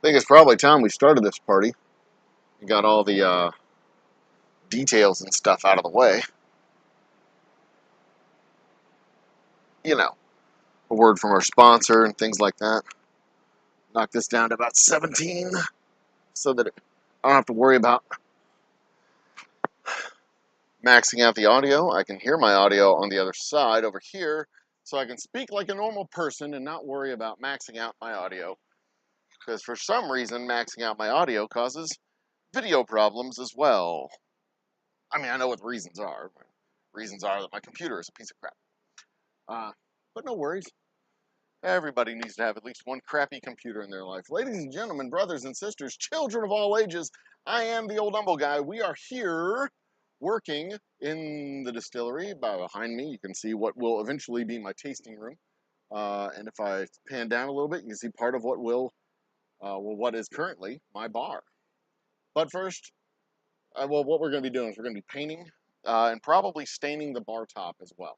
think it's probably time we started this party. We got all the details and stuff out of the way. You know, a word from our sponsor and things like that. Knock this down to about 17 so that I don't have to worry about maxing out the audio. I can hear my audio on the other side over here, so I can speak like a normal person and not worry about maxing out my audio. Because for some reason, maxing out my audio causes video problems as well. I mean, I know what the reasons are. Reasons are that my computer is a piece of crap. But no worries. Everybody needs to have at least one crappy computer in their life. Ladies and gentlemen, brothers and sisters, children of all ages, I am the Old Humble Guy. We are here working in the distillery. Behind me, you can see what will eventually be my tasting room. And if I pan down a little bit, you can see part of what what is currently my bar. But first, what we're going to be doing is we're going to be painting and probably staining the bar top as well.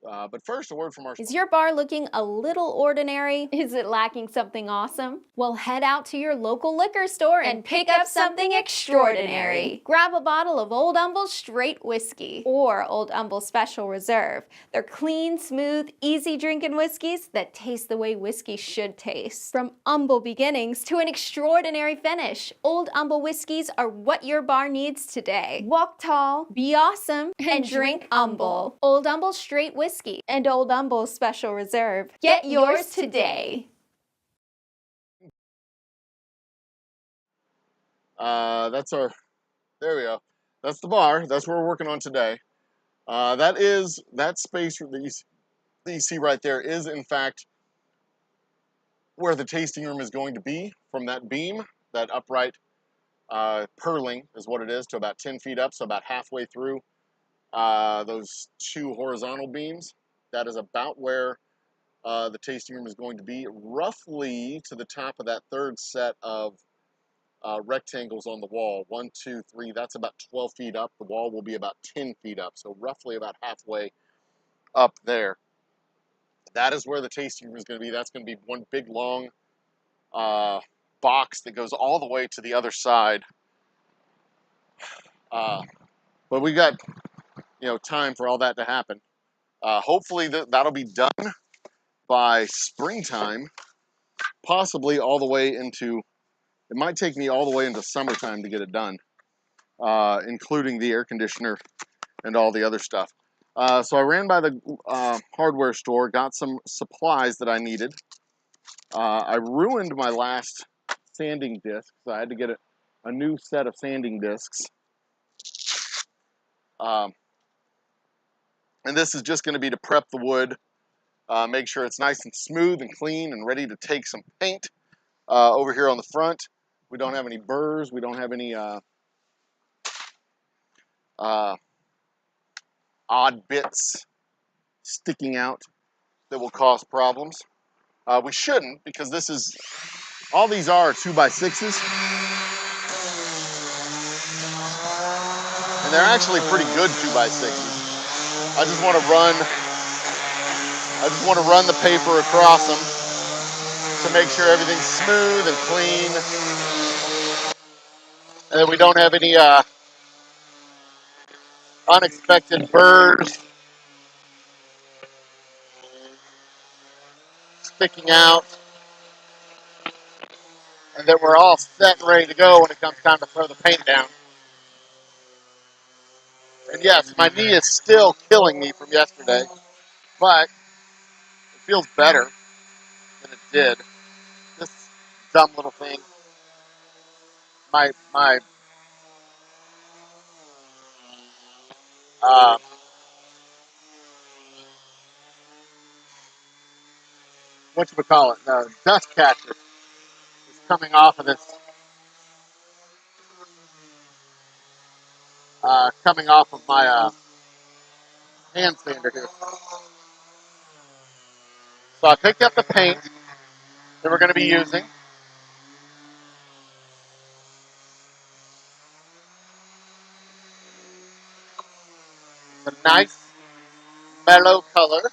But first, a word from our... Is your bar looking a little ordinary? Is it lacking something awesome? Well, head out to your local liquor store and pick up something extraordinary. Grab a bottle of Old Humble Straight Whiskey or Old Humble Special Reserve. They're clean, smooth, easy drinking whiskeys that taste the way whiskey should taste. From humble beginnings to an extraordinary finish, Old Humble whiskeys are what your bar needs today. Walk tall, be awesome, and drink humble. Old Humble Straight Whiskey and Old Humble Special Reserve. Get yours today. There we go. That's the bar. That's what we're working on today. That space that you see right there is in fact where the tasting room is going to be. From that beam, that upright purling is what it is, to about 10 feet up, so about halfway through those two horizontal beams. That is about where the tasting room is going to be, roughly to the top of that third set of rectangles on the wall. 1, 2, 3, that's about 12 feet up. The wall will be about 10 feet up, so roughly about halfway up there. That is where the tasting room is going to be. That's going to be one big long box that goes all the way to the other side. But we got time for all that to happen. Hopefully that'll be done by springtime, possibly all the way into, it might take me all the way into summertime to get it done, including the air conditioner and all the other stuff. So I ran by the hardware store, got some supplies that I needed. I ruined my last sanding disc, so I had to get a new set of sanding discs. And this is just going to be to prep the wood, make sure it's nice and smooth and clean and ready to take some paint. Over here on the front, we don't have any burrs, we don't have any odd bits sticking out that will cause problems. We shouldn't, because all these are 2x6s. And they're actually pretty good 2x6s. I just want to run the paper across them to make sure everything's smooth and clean, and that we don't have any unexpected burrs sticking out, and that we're all set and ready to go when it comes time to throw the paint down. And yes, my knee is still killing me from yesterday, but it feels better than it did. This dumb little thing, my whatchamacallit, the dust catcher is coming off of this, coming off of my hand sander here. So I picked up the paint that we're going to be using. It's a nice, mellow color.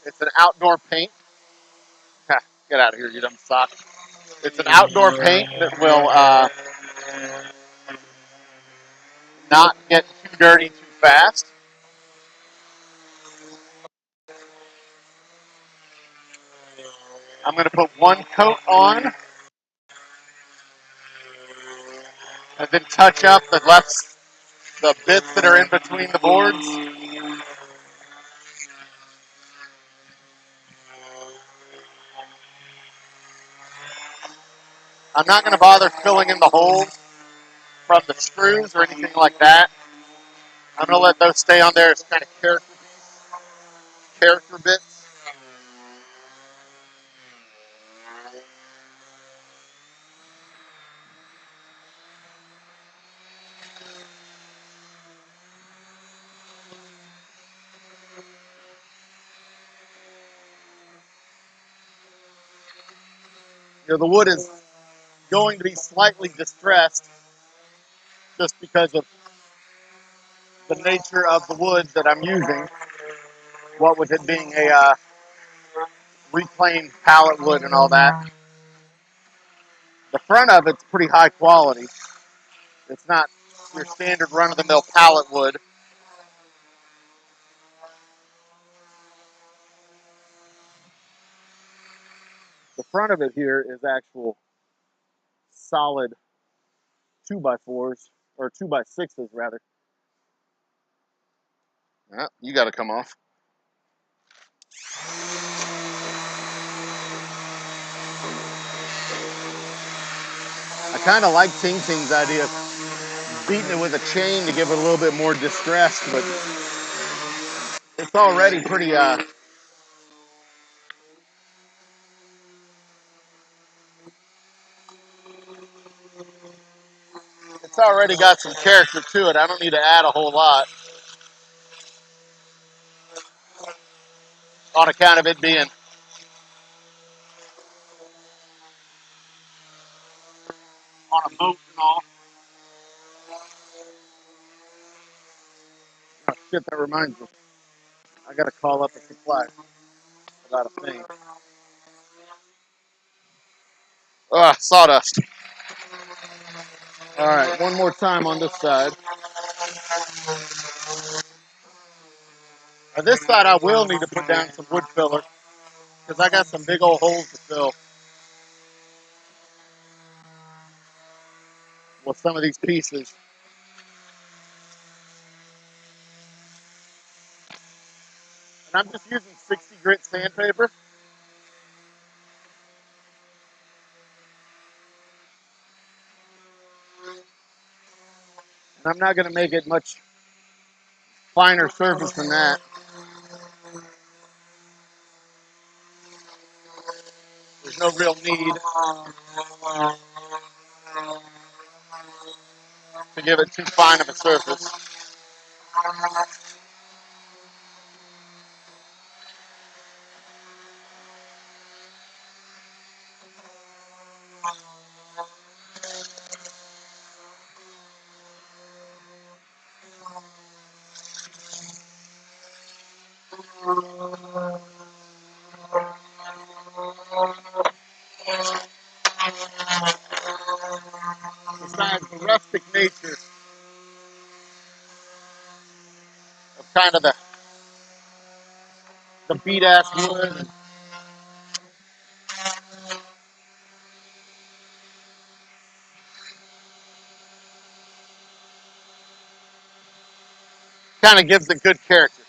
It's an outdoor paint. Get out of here, you dumb sock. It's an outdoor paint that will not get too dirty too fast. I'm going to put one coat on and then touch up the bits that are in between the boards. I'm not going to bother filling in the holes from the screws or anything like that. I'm going to let those stay on there as kind of character bits. You know, the wood is going to be slightly distressed just because of the nature of the wood that I'm using. What with it being a reclaimed pallet wood and all that. The front of it's pretty high quality. It's not your standard run-of-the-mill pallet wood. The front of it here is actual solid 2x4s, or 2x6s rather. You got to come off. I kind of like Ting Ting's idea of beating it with a chain to give it a little bit more distress, but it's already pretty, it's already got some character to it. I don't need to add a whole lot on account of it being on a boat and all. Oh, shit, that reminds me. I got to call up a supplier about a thing. Sawdust. All right, one more time on this side. On this side, I will need to put down some wood filler because I got some big old holes to fill with some of these pieces. And I'm just using 60 grit sandpaper. And I'm not going to make it much finer surface than that. There's no real need to give it too fine of a surface. Besides the rustic nature of kind of the beat ass wood, kind of gives it good character.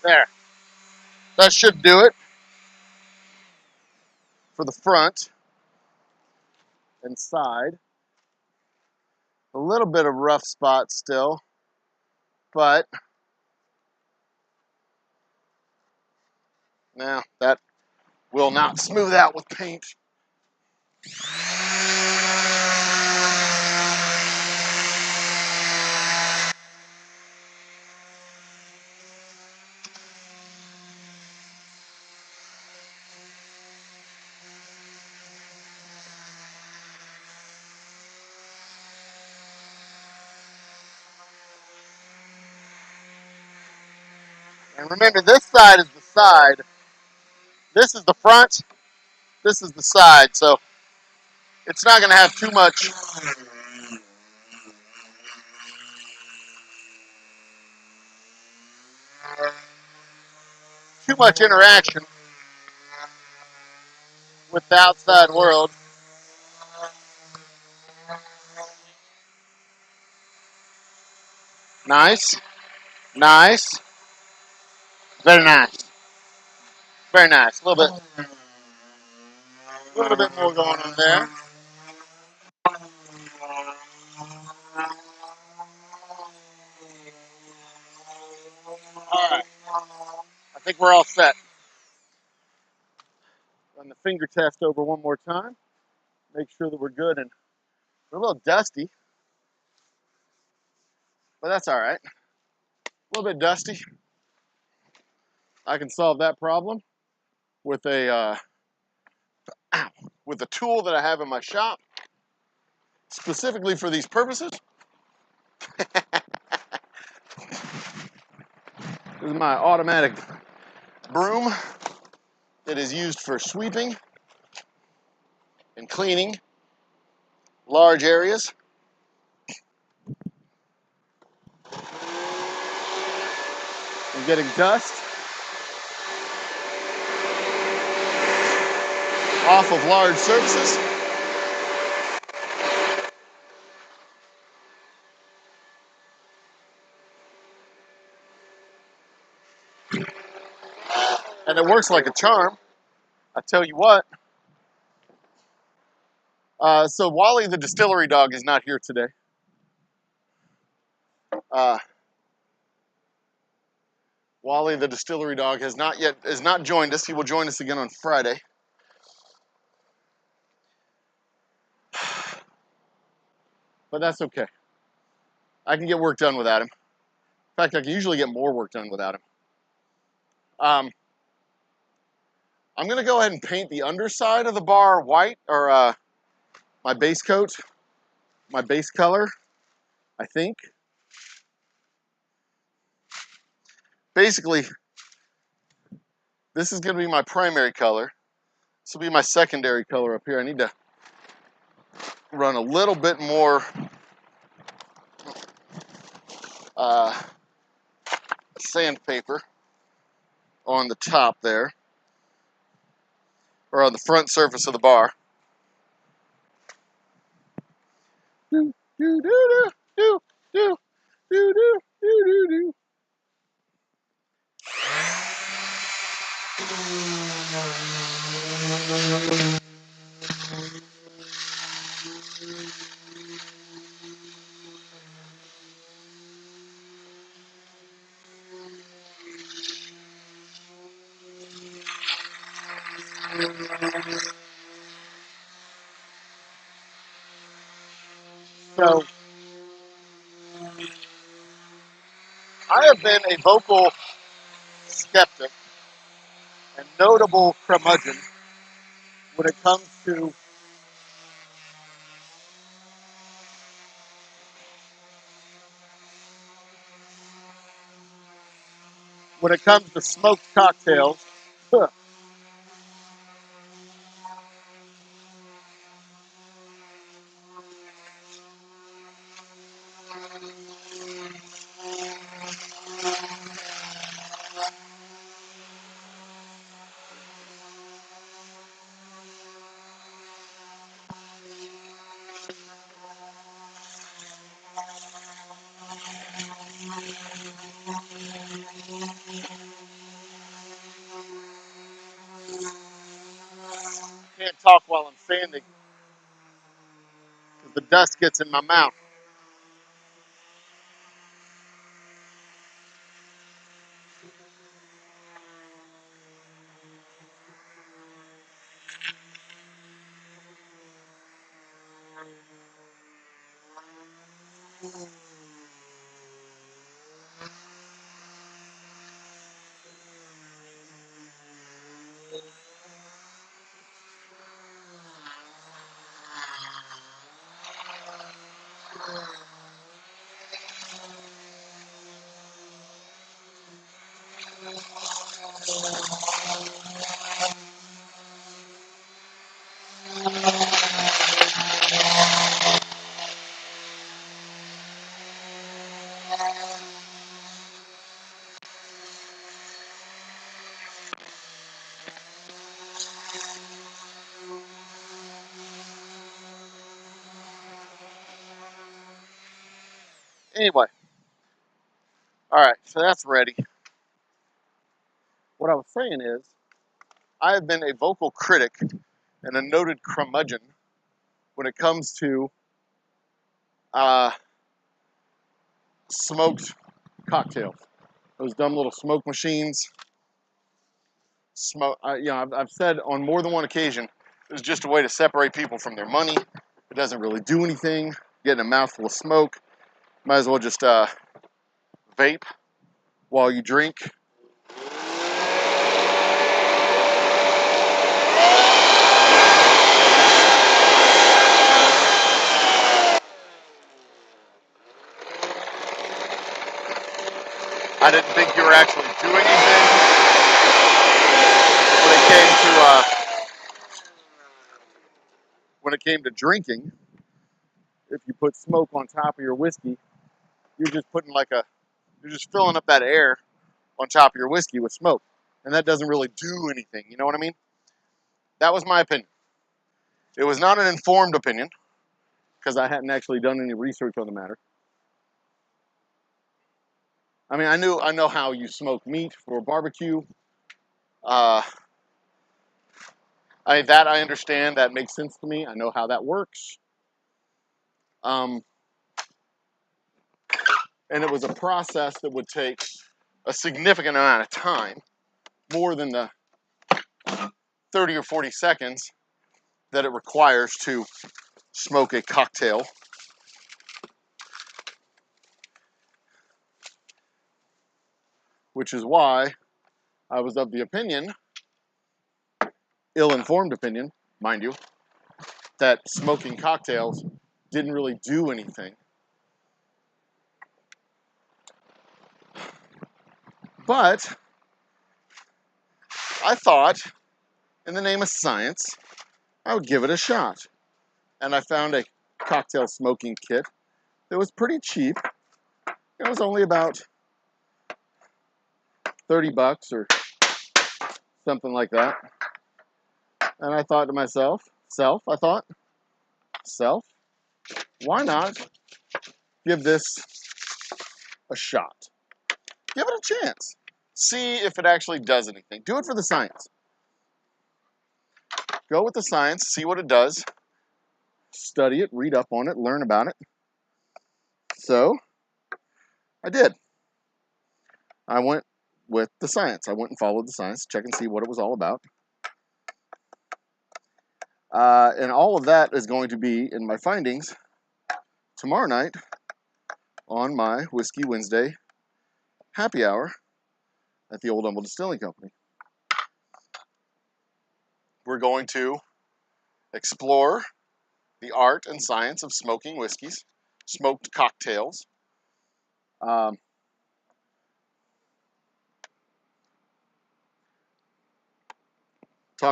There. That should do it for the front and side. A little bit of rough spot still, but Now, that will not smooth out with paint. And remember, this side is the side. This is the front. This is the side. So it's not going to have too much interaction with the outside world. Nice. Nice. Very nice. Very nice. A little bit more going on there. All right. I think we're all set. Run the finger test over one more time. Make sure that we're good. And we're a little dusty, but that's all right. A little bit dusty. I can solve that problem with a tool that I have in my shop specifically for these purposes. This is my automatic broom that is used for sweeping and cleaning large areas. And getting dust off of large surfaces. And it works like a charm. I tell you what. So Wally the distillery dog is not here today. Wally the distillery dog has not joined us. He will join us again on Friday. But that's okay. I can get work done without him. In fact, I can usually get more work done without him. I'm going to go ahead and paint the underside of the bar white, or my base coat, my base color, I think. Basically, this is going to be my primary color. This will be my secondary color up here. I need to run a little bit more sandpaper on the top there, or on the front surface of the bar. Do, do, do, do, do, do, do, do, do, do. So, I have been a vocal skeptic and notable curmudgeon when it comes to smoked cocktails. Huh. Can't talk while I'm sanding because the dust gets in my mouth. Anyway, all right, so that's ready. What I was saying is, I have been a vocal critic and a noted curmudgeon when it comes to uh, smoked cocktails. Those dumb little smoke machines. I've said on more than one occasion, it's just a way to separate people from their money. It doesn't really do anything. Getting a mouthful of smoke. Might as well just vape while you drink. I didn't think you were actually doing anything when it came to drinking. If you put smoke on top of your whiskey, you're just filling up that air on top of your whiskey with smoke, and that doesn't really do anything. You know what I mean? That was my opinion. It was not an informed opinion because I hadn't actually done any research on the matter. I mean, I know how you smoke meat for barbecue. I understand. That makes sense to me. I know how that works. And it was a process that would take a significant amount of time, more than the 30 or 40 seconds that it requires to smoke a cocktail. Which is why I was of the opinion, ill-informed opinion, mind you, that smoking cocktails didn't really do anything. But I thought, in the name of science, I would give it a shot. And I found a cocktail smoking kit that was pretty cheap. It was only about $30 or something like that. And I thought to myself, why not give this a shot? Give it a chance. See if it actually does anything. Do it for the science. Go with the science, see what it does. Study it, read up on it, learn about it. So, I did. I went with the science. I went and followed the science, check and see what it was all about. And all of that is going to be in my findings tomorrow night on my Whiskey Wednesday happy hour at the Old Humble Distilling Company. We're going to explore the art and science of smoking whiskeys, smoked cocktails. Talk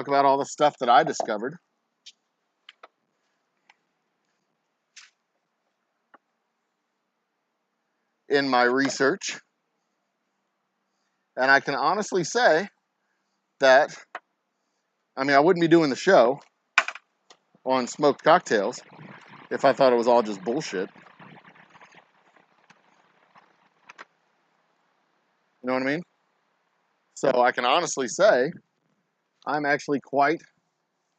about all the stuff that I discovered. In my research. And I can honestly say that, I wouldn't be doing the show on smoked cocktails if I thought it was all just bullshit. You know what I mean? So I can honestly say I'm actually quite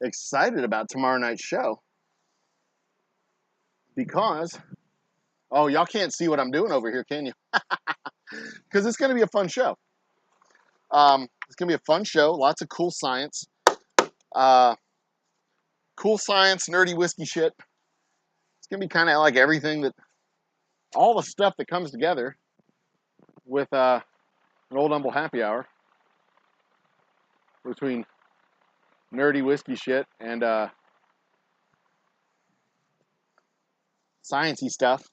excited about tomorrow night's show because, oh, y'all can't see what I'm doing over here, can you? Because it's going to be a fun show. It's going to be a fun show. Lots of cool science. Cool science, nerdy whiskey shit. It's going to be kind of like everything that all the stuff that comes together with an Old Humble happy hour between nerdy whiskey shit and sciencey stuff.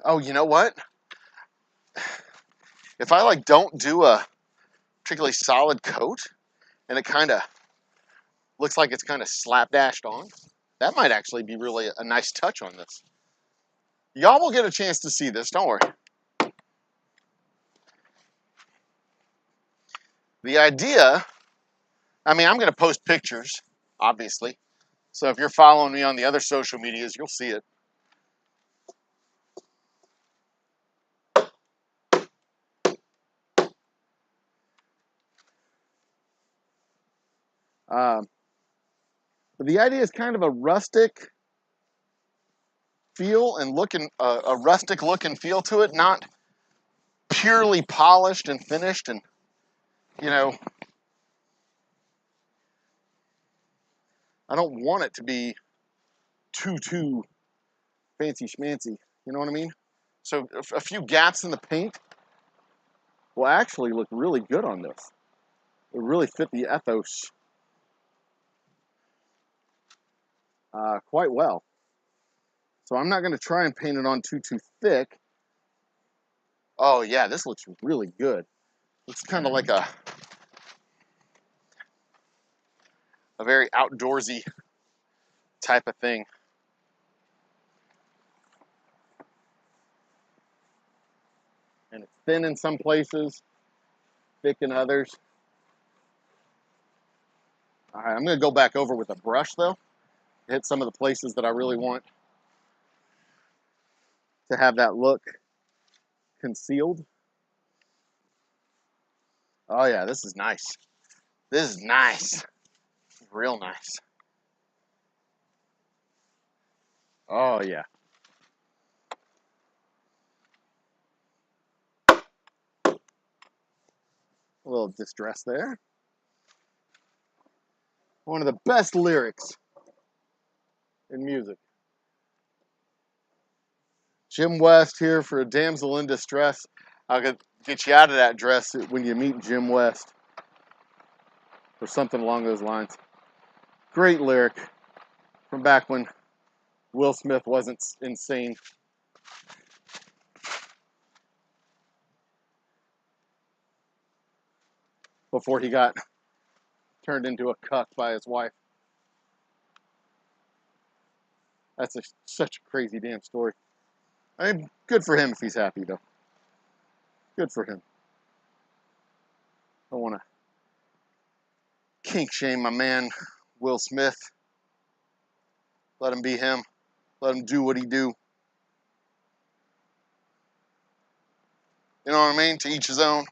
Oh, you know what? If I like don't do a particularly solid coat and it kind of looks like it's kind of slapdashed on, that might actually be really a nice touch on this. Y'all will get a chance to see this, don't worry. The idea, I mean, I'm going to post pictures, obviously. So if you're following me on the other social medias, you'll see it. But the idea is kind of a rustic feel and looking, a rustic look and feel to it, not purely polished and finished and, you know, I don't want it to be too fancy schmancy. You know what I mean? So a few gaps in the paint will actually look really good on this. It really fit the ethos quite well. So I'm not going to try and paint it on too thick. Oh yeah, this looks really good. It's kind of like a very outdoorsy type of thing. And it's thin in some places, thick in others. All right, I'm going to go back over with a brush though, hit some of the places that I really want to have that look concealed. Oh yeah, this is nice. This is nice. Real nice. Oh yeah. A little distress there. One of the best lyrics in music. Jim West here for a damsel in distress. I'll get you out of that dress when you meet Jim West. Or something along those lines. Great lyric from back when Will Smith wasn't insane. Before he got turned into a cuck by his wife. That's such a crazy damn story. I mean, good for him if he's happy, though. Good for him. I don't want to kink shame my man, Will Smith. Let him be him. Let him do what he do. You know what I mean? To each his own.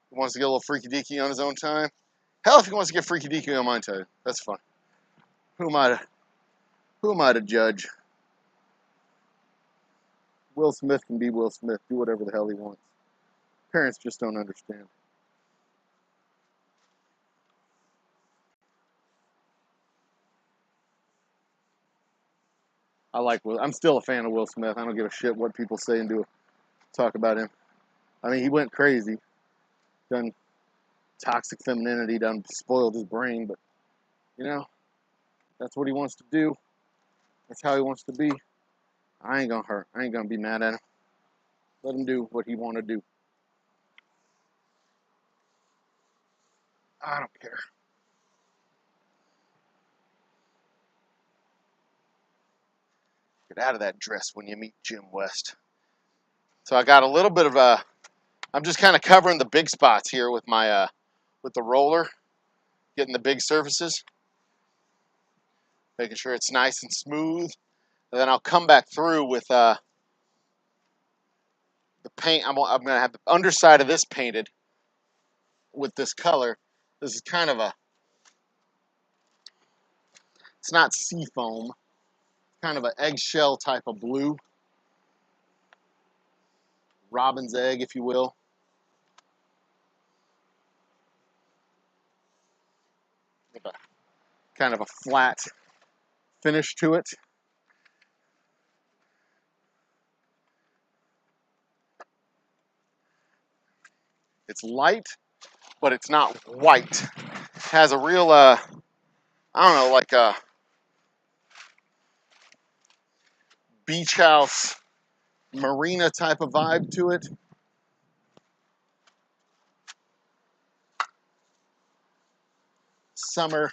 He wants to get a little freaky deaky on his own time. Hell, if he wants to get freaky deaky on my time, that's fine. Who am I to judge? Will Smith can be Will Smith. Do whatever the hell he wants. Parents just don't understand. I'm still a fan of Will Smith. I don't give a shit what people say and talk about him. I mean, he went crazy. Done toxic femininity, done spoiled his brain, but, you know, that's what he wants to do. That's how he wants to be. I ain't gonna hurt. I ain't gonna be mad at him. Let him do what he want to do. I don't care. Get out of that dress when you meet Jim West. So I got a little bit of I'm just kind of covering the big spots here with my with the roller, getting the big surfaces, making sure it's nice and smooth. And then I'll come back through with the paint. I'm going to have the underside of this painted with this color. This is kind of it's not sea foam, kind of an eggshell type of blue. Robin's egg, if you will. kind of a flat finish to it. It's light, but it's not white. It has a real, I don't know, like a beach house, marina type of vibe to it. Summer.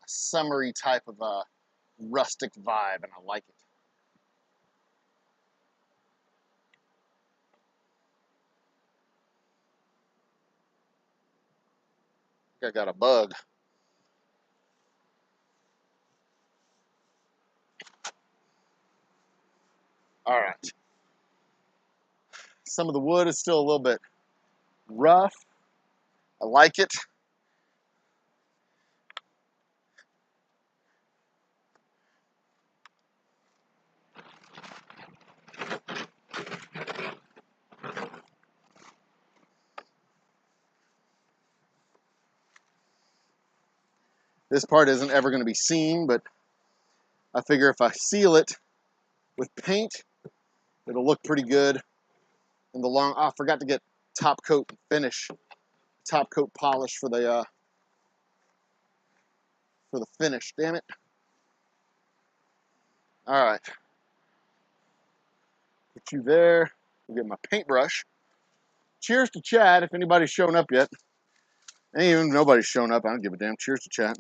Summery type of a rustic vibe, and I like it. I think I got a bug. All right. Some of the wood is still a little bit rough. I like it. This part isn't ever going to be seen, but I figure if I seal it with paint, it'll look pretty good in the long. Oh, I forgot to get top coat finish, top coat polish for the finish. Damn it! All right, put you there. I'll get my paintbrush. Cheers to Chad. If anybody's shown up yet, ain't even nobody's shown up. I don't give a damn. Cheers to Chad.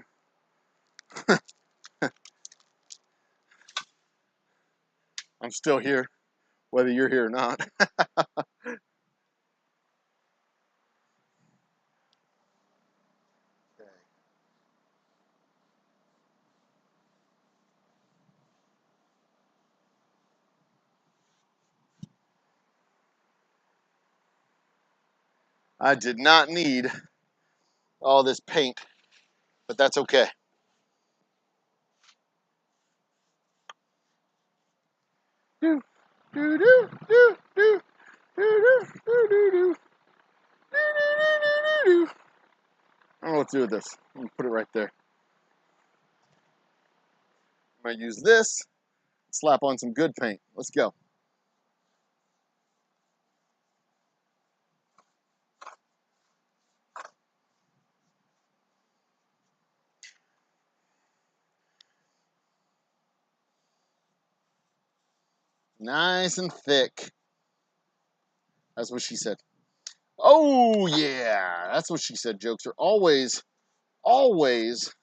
I'm still here, whether you're here or not. I did not need all this paint, but that's okay. Do, do, do, do, do, do, do, do, do, do. I don't know what to do with this. I'm gonna put it right there. I'm gonna use this, slap on some good paint. Let's go. Nice and thick. That's what she said. Oh yeah, that's what she said. Jokes are always, always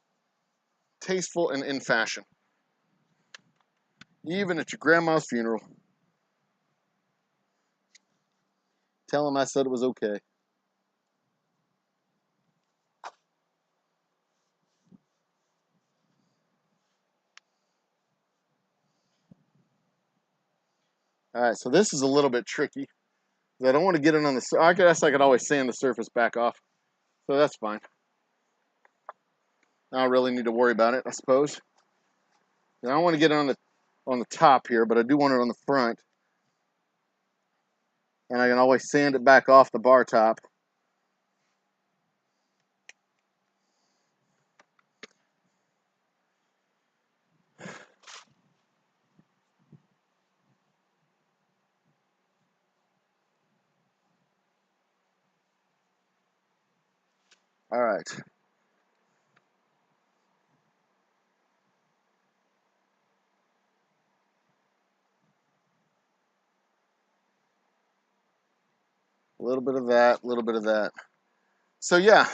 tasteful and in fashion. Even at your grandma's funeral. Tell him I said it was okay. All right, so this is a little bit tricky. I don't want to get it on the. I guess I could always sand the surface back off, so that's fine. I don't really need to worry about it, I suppose. I don't want to get it on the top here, but I do want it on the front, and I can always sand it back off the bar top. All right. A little bit of that, a little bit of that. So yeah,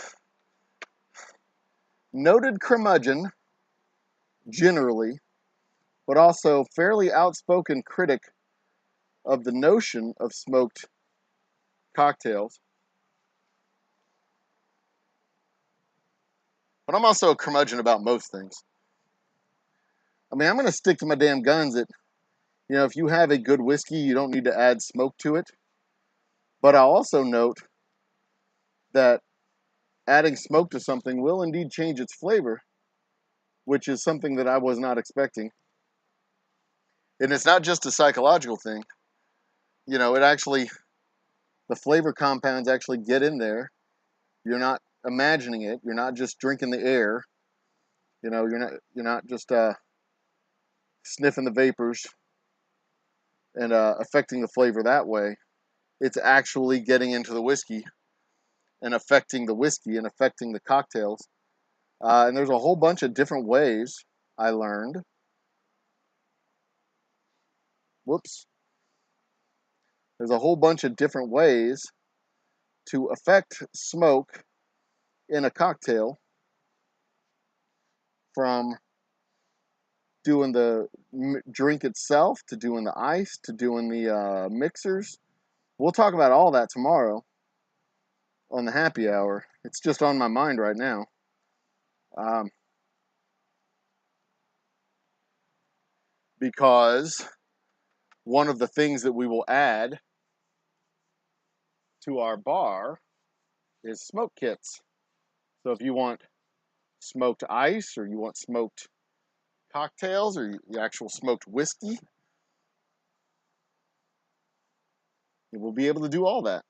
noted curmudgeon, generally, but also fairly outspoken critic of the notion of smoked cocktails. But I'm also a curmudgeon about most things. I mean, I'm going to stick to my damn guns that, if you have a good whiskey, you don't need to add smoke to it. But I'll also note that adding smoke to something will indeed change its flavor, which is something that I was not expecting. And it's not just a psychological thing. you know, the flavor compounds actually get in there. You're not imagining it. You're not just drinking the air. You know, you're not just sniffing the vapors and affecting the flavor that way. It's actually getting into the whiskey and affecting the whiskey and affecting the cocktails. And there's a whole bunch of different ways I learned. Whoops. There's a whole bunch of different ways to affect smoke in a cocktail, from doing the drink itself to doing the ice to doing the mixers. We'll talk about all that tomorrow on the happy hour. It's just on my mind right now. Because one of the things that we will add to our bar is smoke kits. So if you want smoked ice, or you want smoked cocktails, or the actual smoked whiskey, we'll be able to do all that.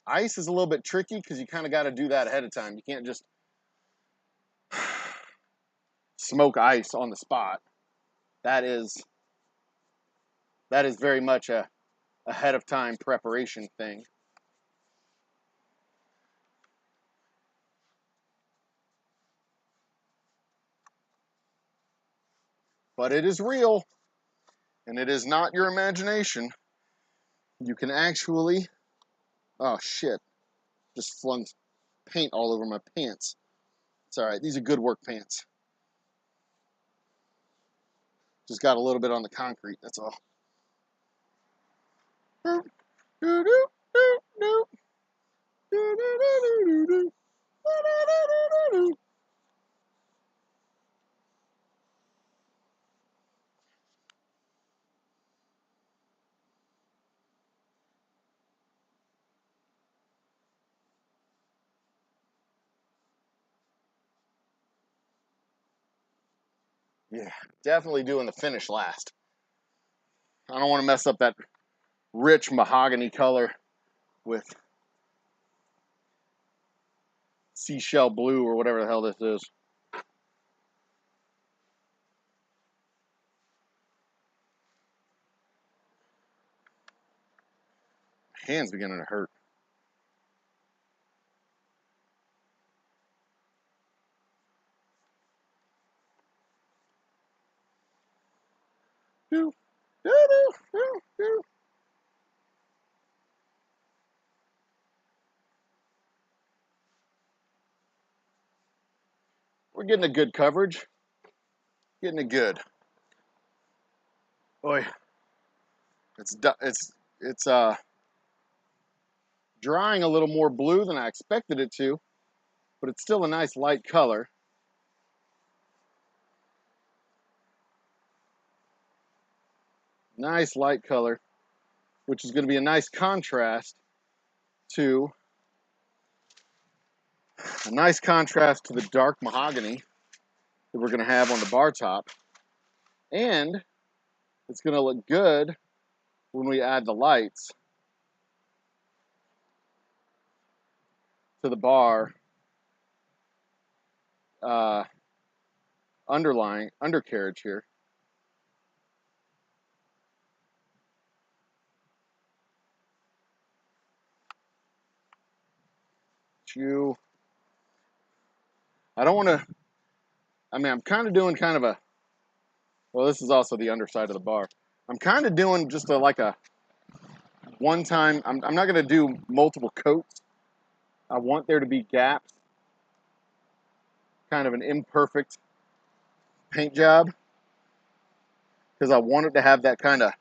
Ice is a little bit tricky because you kind of got to do that ahead of time. You can't just smoke ice on the spot. That is very much a ahead of time preparation thing. But it is real, and it is not your imagination. You can actually, oh shit, just flung paint all over my pants. It's all right. These are good work pants. Just got a little bit on the concrete. That's all. Yeah, definitely doing the finish last. I don't want to mess up that rich mahogany color with seashell blue or whatever the hell this is. Hands beginning to hurt. We're getting a good coverage. Getting it good. Boy, it's drying a little more blue than I expected it to, but it's still a nice light color. Nice light color, which is going to be a nice contrast to the dark mahogany that we're going to have on the bar top. And it's going to look good when we add the lights to the bar undercarriage here. I don't want to, I'm kind of doing well, this is also the underside of the bar. I'm kind of doing just like a one time, I'm not going to do multiple coats. I want there to be gaps, kind of an imperfect paint job, because I want it to have that kind of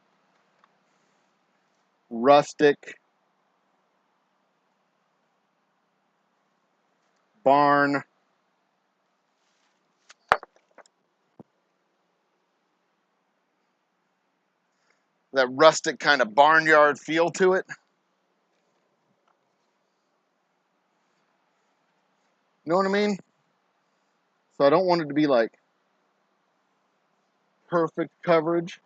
rustic barn, that rustic kind of barnyard feel to it. You know what I mean? So I don't want it to be like perfect coverage.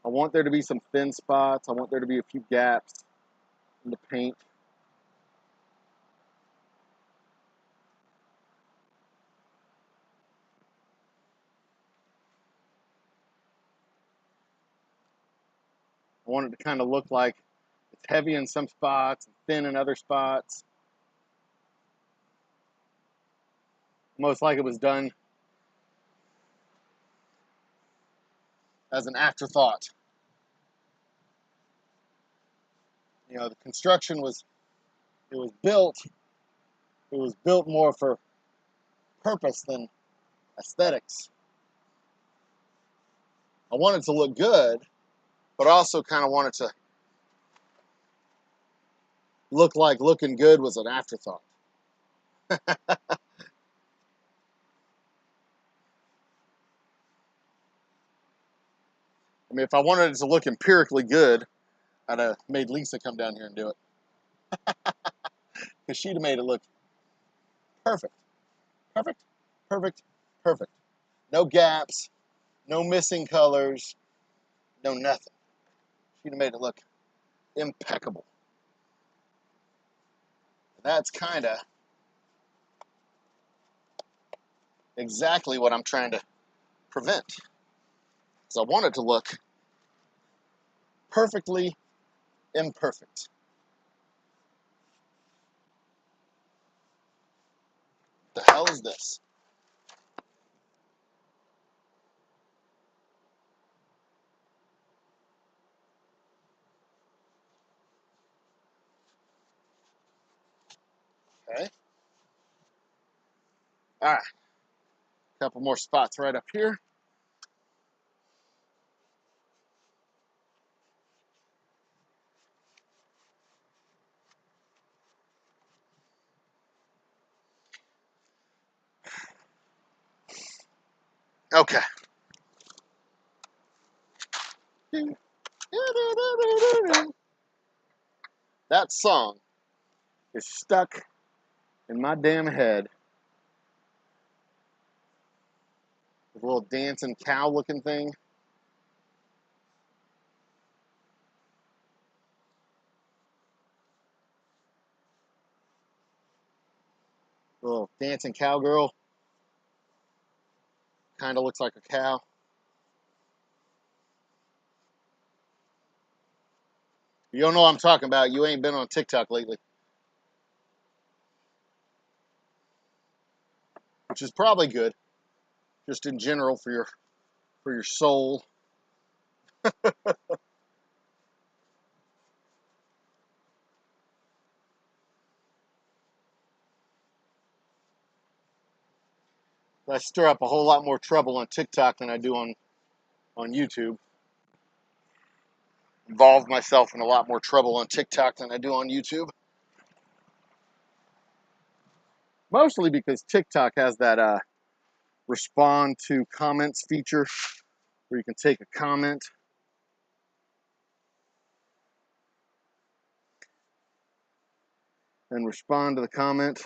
I want there to be some thin spots. I want there to be a few gaps in the paint. I want it to kind of look like it's heavy in some spots and thin in other spots. Almost like it was done as an afterthought. You know, the construction was built more for purpose than aesthetics. I want it to look good, but I also kind of want it to look like looking good was an afterthought. I mean, if I wanted it to look empirically good, I'd have made Lisa come down here and do it. Because she'd have made it look perfect. Perfect, perfect, perfect. No gaps, no missing colors, no nothing. She'd have made it look impeccable. And that's kind of exactly what I'm trying to prevent. Because I want it to look perfectly imperfect. The hell is this? Okay. All right. A couple more spots right up here. Okay. That song is stuck in my damn head. The little dancing cow looking thing. The little dancing cowgirl. Kind of looks like a cow. You don't know what I'm talking about. You ain't been on TikTok lately. Which is probably good. Just in general for your soul. I stir up a whole lot more trouble on TikTok than I do on YouTube. Involve myself in a lot more trouble on TikTok than I do on YouTube. Mostly because TikTok has that respond to comments feature where you can take a comment and respond to the comment.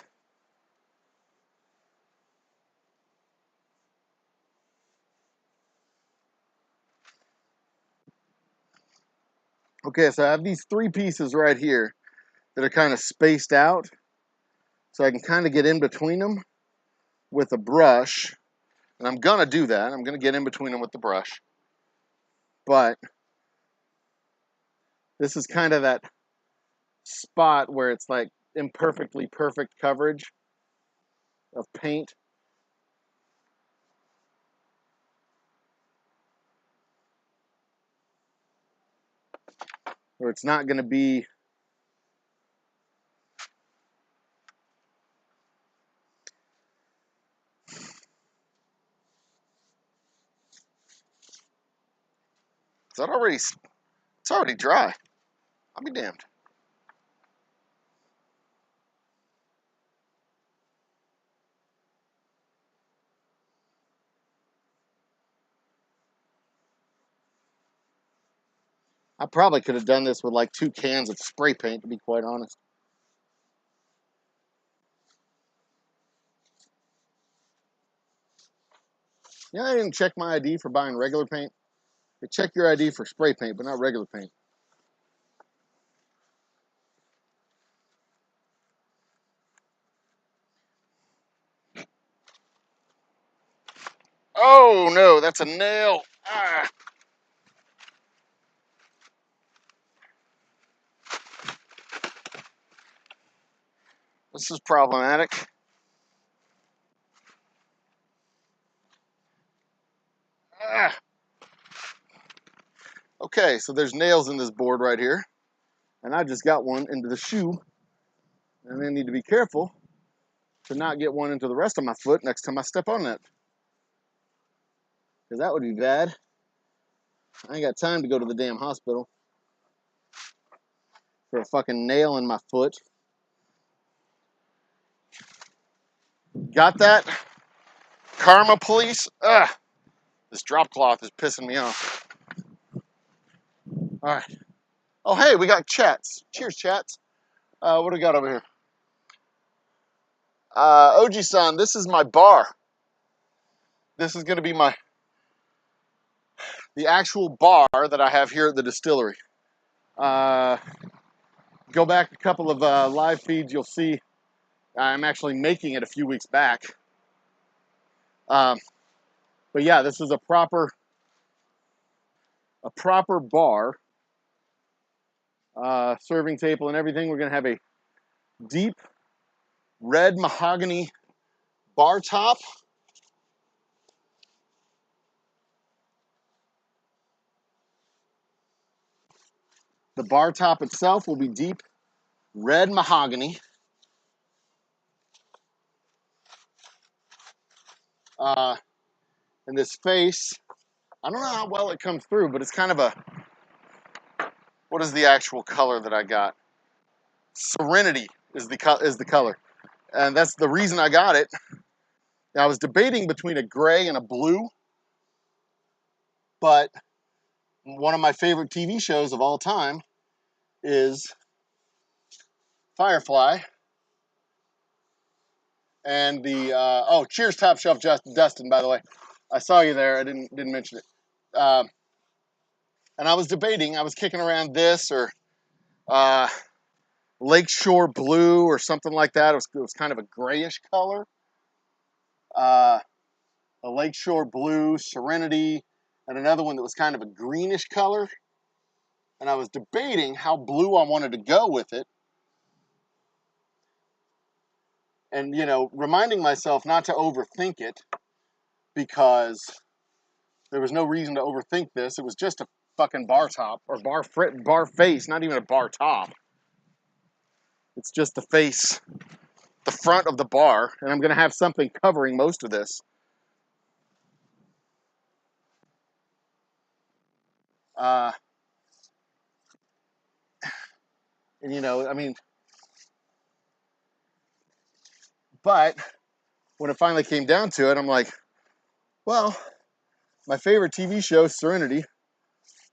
Okay, so I have these three pieces right here that are kind of spaced out. So I can kind of get in between them with a brush. And I'm going to do that. I'm going to get in between them with the brush. But this is kind of that spot where it's like imperfectly perfect coverage of paint. Where it's not going to be it's already dry. I'll be damned. I probably could have done this with like 2 cans of spray paint, to be quite honest. Yeah, I didn't check my ID for buying regular paint. They check your ID for spray paint, but not regular paint. Oh no, that's a nail. Ah. This is problematic. Ah. Okay, so there's nails in this board right here, and I just got one into the shoe, and I need to be careful to not get one into the rest of my foot next time I step on it, because that would be bad. I ain't got time to go to the damn hospital for a fucking nail in my foot. Got that? Karma police? Ugh. This drop cloth is pissing me off. All right. Oh, hey, we got chats. Cheers, chats. What do we got over here? Oji-san, this is my bar. This is going to be the actual bar that I have here at the distillery. Go back a couple of live feeds, you'll see I'm actually making it a few weeks back. But yeah, this is a proper bar, serving table and everything. We're going to have a deep red mahogany bar top. The bar top itself will be deep red mahogany. And this face, I don't know how well it comes through, but it's kind of a, what is the actual color that I got? Serenity is the color. And that's the reason I got it. Now, I was debating between a gray and a blue, but one of my favorite TV shows of all time is Firefly. And the oh, cheers, Top Shelf Dustin. By the way, I saw you there. I didn't mention it. And I was debating. I was kicking around this or Lakeshore Blue or something like that. It was kind of a grayish color. A Lakeshore Blue, Serenity, and another one that was kind of a greenish color. And I was debating how blue I wanted to go with it. And, you know, reminding myself not to overthink it, because there was no reason to overthink this. It was just a fucking bar top, or bar face, not even a bar top. It's just the face, the front of the bar, and I'm going to have something covering most of this. And, you know, I mean, but when it finally came down to it, I'm like, well, my favorite TV show, Serenity,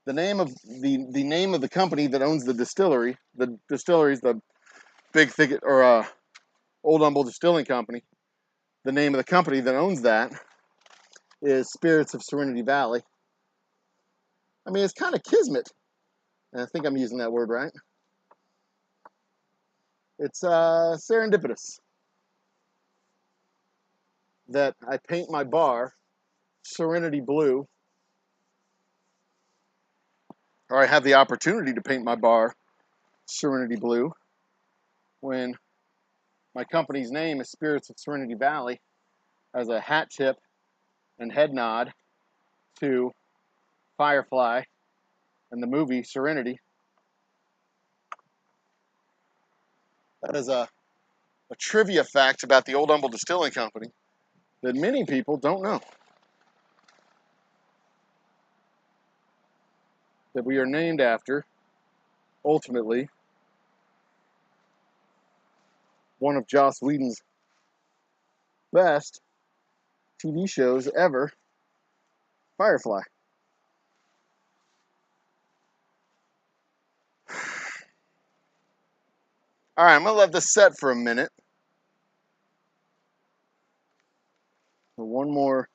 the name of the company that owns the distillery is the Big Thicket, or Old Humble Distilling Company. The name of the company that owns that is Spirits of Serenity Valley. I mean, it's kind of kismet. And I think I'm using that word right. It's serendipitous that I paint my bar Serenity Blue, or I have the opportunity to paint my bar Serenity Blue, when my company's name is Spirits of Serenity Valley, as a hat tip and head nod to Firefly and the movie Serenity. That is a trivia fact about the Old Humble Distilling Company that many people don't know. That we are named after, ultimately, one of Joss Whedon's best TV shows ever, Firefly. All right, I'm going to let this set for a minute. One more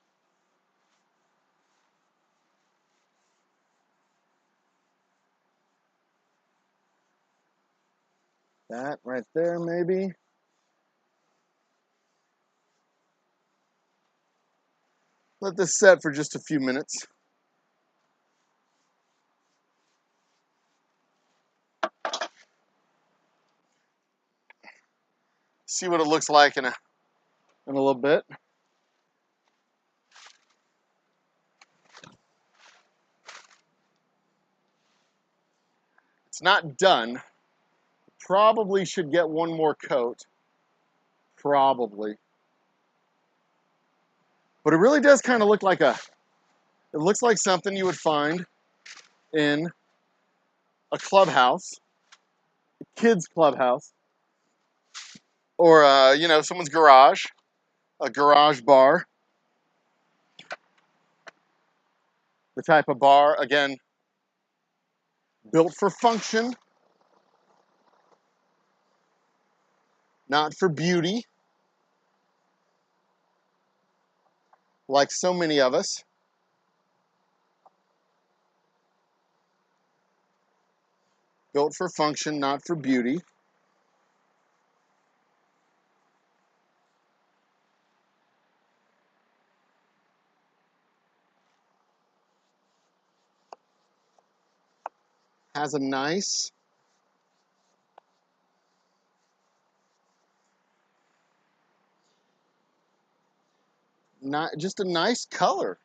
That right there, maybe. Let this set for just a few minutes. See what it looks like in a little bit. It's not done. Probably should get one more coat. Probably. But it really does kind of look like it looks like something you would find in a clubhouse, a kid's clubhouse, or, someone's garage, a garage bar. The type of bar, again, built for function, not for beauty, like so many of us. Built for function, not for beauty. Has a nice, just a nice color.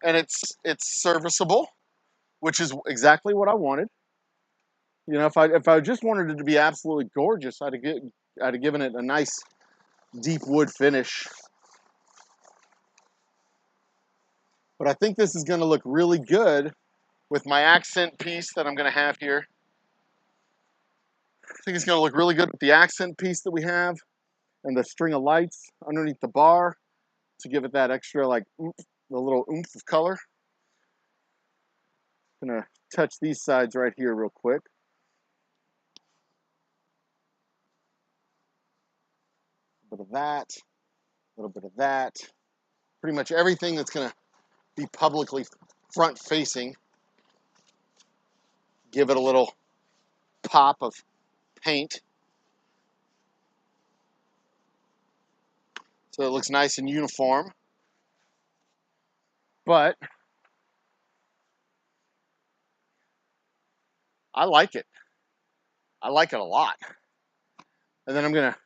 And it's serviceable, which is exactly what I wanted. You know, if I just wanted it to be absolutely gorgeous, I'd have given it a nice deep wood finish. But I think this is going to look really good with my accent piece that I'm going to have here. I think it's going to look really good with the accent piece that we have and the string of lights underneath the bar to give it that extra, like, oomph, the little oomph of color. I'm going to touch these sides right here real quick. A bit of that, a little bit of that. Pretty much everything that's going to be publicly front facing. Give it a little pop of paint. So it looks nice and uniform. But I like it. I like it a lot. And then I'm going to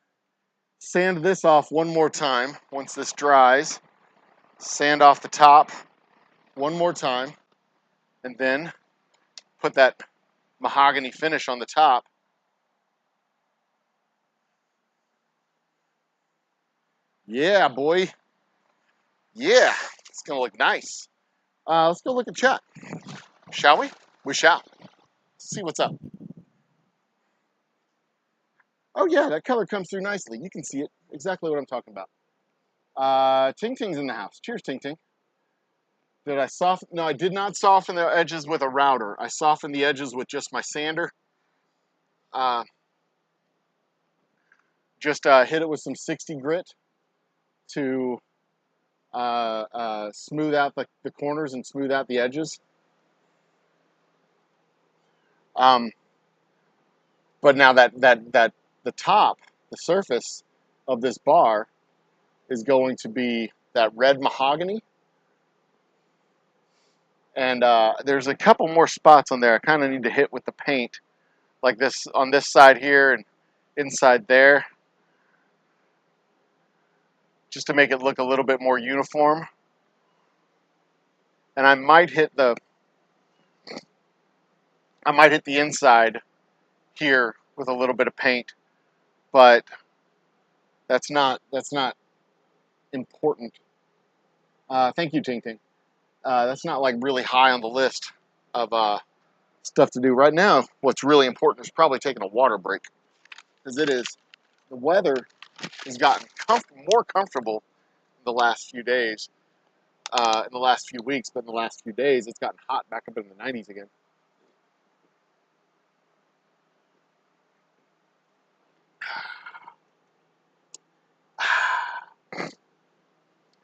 sand this off one more time once this dries. Sand off the top one more time. And then put that mahogany finish on the top. Yeah, boy. Yeah, it's going to look nice. Let's go look at chat. Shall we? We shall. See what's up. Oh, yeah, that color comes through nicely. You can see it. Exactly what I'm talking about. Ting Ting's in the house. Cheers, Ting Ting. Did I soften? No, I did not soften the edges with a router. I softened the edges with just my sander. Just hit it with some 60 grit to smooth out the corners and smooth out the edges. But now that the top, the surface of this bar is going to be that red mahogany. And there's a couple more spots on there I kind of need to hit with the paint, like this on this side here and inside there, just to make it look a little bit more uniform. And I might hit the inside here with a little bit of paint, but that's not important. Thank you, Ting Ting. That's not like really high on the list of stuff to do right now. What's really important is probably taking a water break, because the weather has gotten more comfortable in the last few days, in the last few weeks, but in the last few days it's gotten hot back up in the 90s again.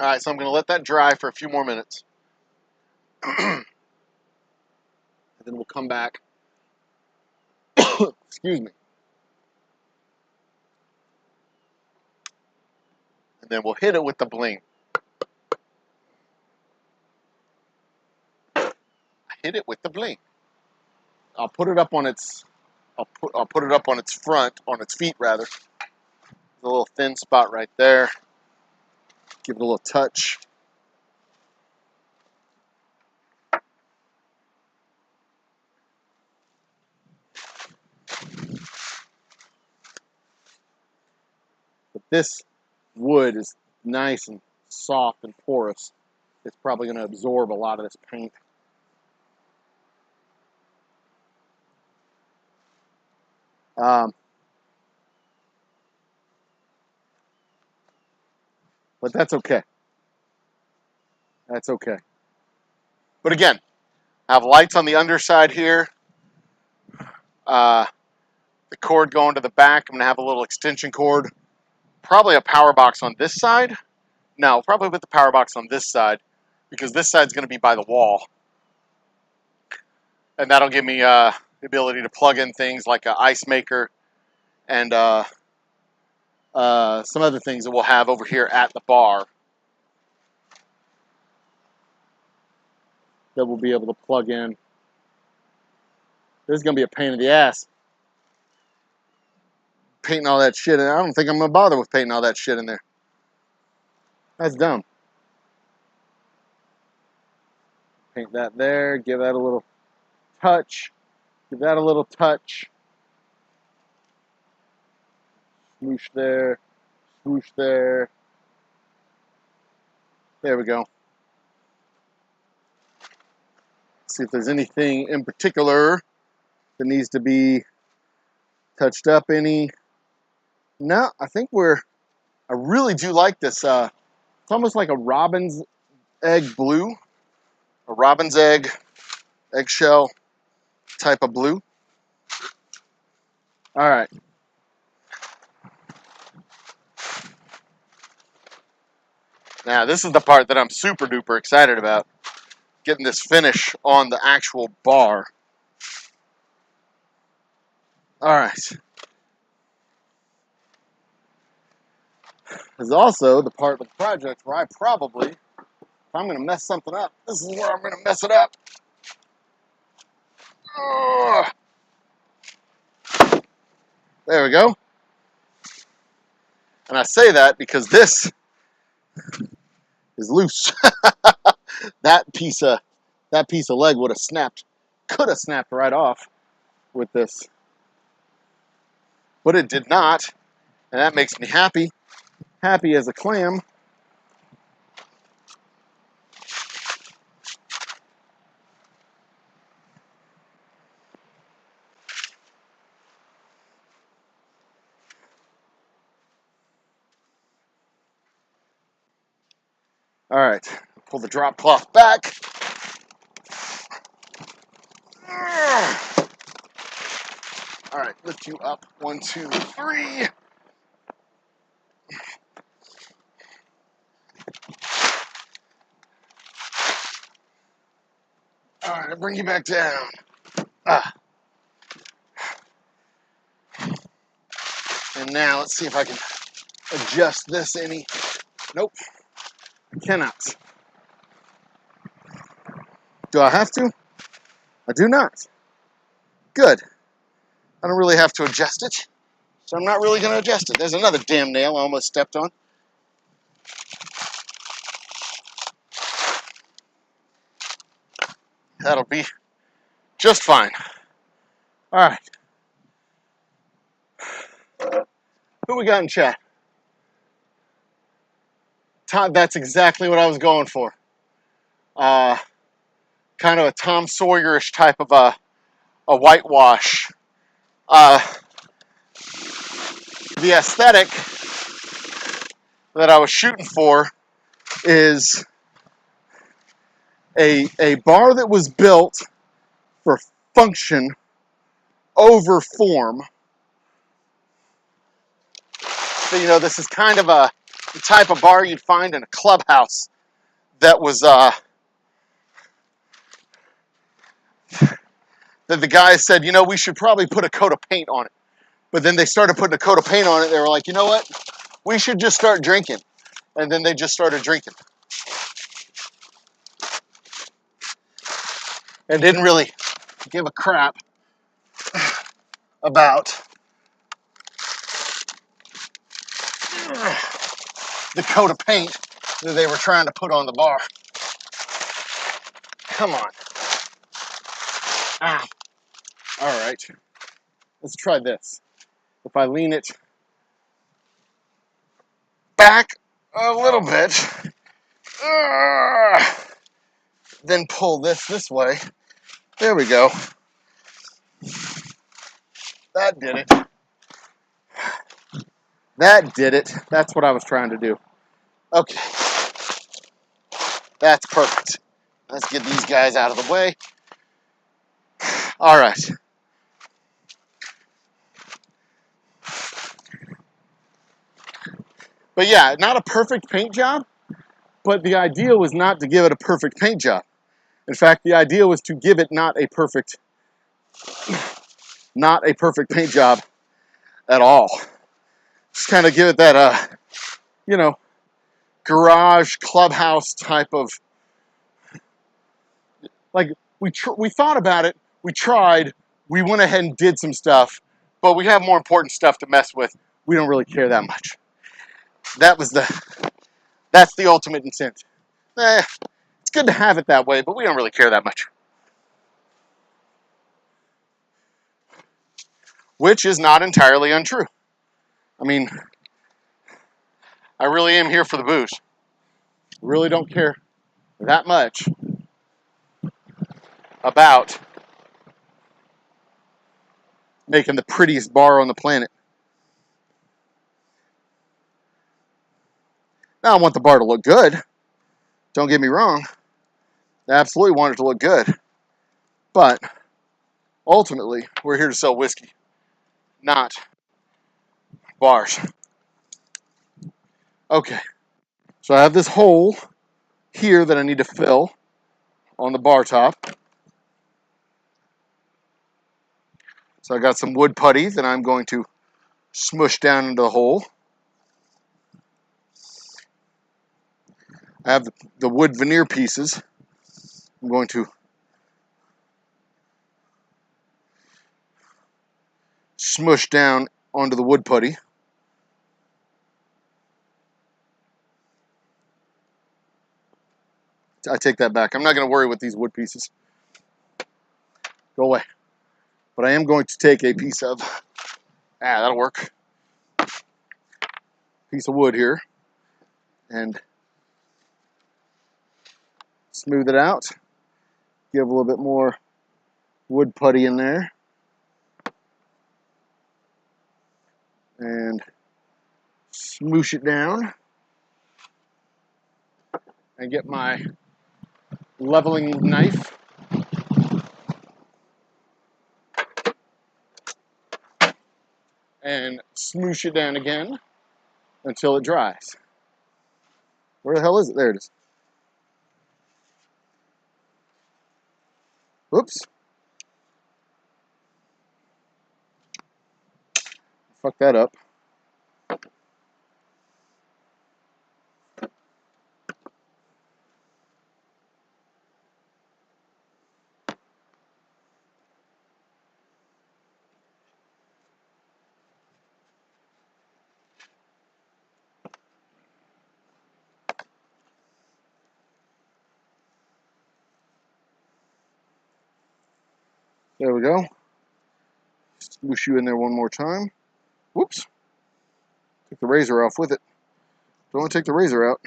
All right, so I'm going to let that dry for a few more minutes. And then we'll come back. Excuse me. And then we'll hit it with the bling. Hit it with the bling. I'll put it up on its I'll put it up on its front, on its feet rather. There's a little thin spot right there. Give it a little touch. But this wood is nice and soft and porous. It's probably going to absorb a lot of this paint. But that's okay. That's okay. But again, I have lights on the underside here. The cord going to the back. I'm going to have a little extension cord. Probably a power box on this side. No, probably put the power box on this side because this side's going to be by the wall. And that'll give me the ability to plug in things like an ice maker and some other things that we'll have over here at the bar that we'll be able to plug in. This is going to be a pain in the ass. Painting all that shit in. I don't think I'm going to bother with painting all that shit in there. That's dumb. Paint that there. Give that a little touch. Give that a little touch. Swoosh there. Swoosh there. There we go. See if there's anything in particular that needs to be touched up any. No, I think I really do like this. It's almost like a robin's egg blue. A robin's egg, eggshell type of blue. All right. Now, this is the part that I'm super duper excited about. Getting this finish on the actual bar. All right. This is also the part of the project where I probably, if I'm going to mess something up, this is where I'm going to mess it up. There we go. And I say that because this is loose. That piece of leg would have snapped, could have snapped right off with this. But it did not, and that makes me happy. Happy as a clam. All right, pull the drop cloth back. All right, lift you up. 1, 2, 3. All right, I'll bring you back down. And now let's see if I can adjust this any. Nope, I cannot. Do I have to? I do not. Good. I don't really have to adjust it, so I'm not really going to adjust it. There's another damn nail I almost stepped on. That'll be just fine. All right. Who we got in chat? Tom, that's exactly what I was going for. Kind of a Tom Sawyerish type of a whitewash. The aesthetic that I was shooting for is a bar that was built for function over form. So, you know, this is kind of the type of bar you'd find in a clubhouse that was that the guys said, you know, we should probably put a coat of paint on it. But then they started putting a coat of paint on it. They were like, you know what? We should just start drinking. and then they just started drinking and didn't really give a crap about the coat of paint that they were trying to put on the bar. Come on. Ah. All right. Let's try this. If I lean it back a little bit, then pull this way. There we go. That did it. That did it. That's what I was trying to do. Okay. That's perfect. Let's get these guys out of the way. All right. But yeah, not a perfect paint job, but the idea was not to give it a perfect paint job. In fact, the idea was to give it not a perfect paint job at all. Just kind of give it that, garage clubhouse type of, like, we thought about it, we tried, we went ahead and did some stuff, but we have more important stuff to mess with. We don't really care that much. That's the ultimate intent. It's good to have it that way, but we don't really care that much. Which is not entirely untrue. I mean, I really am here for the booze. Really don't care that much about making the prettiest bar on the planet. Now, I want the bar to look good. Don't get me wrong. I absolutely want it to look good. But ultimately, we're here to sell whiskey, not bars. Okay, so I have this hole here that I need to fill on the bar top. So I got some wood putty that I'm going to smush down into the hole. I have the wood veneer pieces. I'm going to smush down onto the wood putty. I take that back. I'm not going to worry with these wood pieces. Go away. But I am going to take a piece of, that'll work. Piece of wood here. And smooth it out. Give a little bit more wood putty in there. And smoosh it down. And get my leveling knife. And smoosh it down again until it dries. Where the hell is it? There it is. Whoops. Fuck that up. There we go. Smoosh you in there one more time. Whoops. Take the razor off with it. Don't want to take the razor out.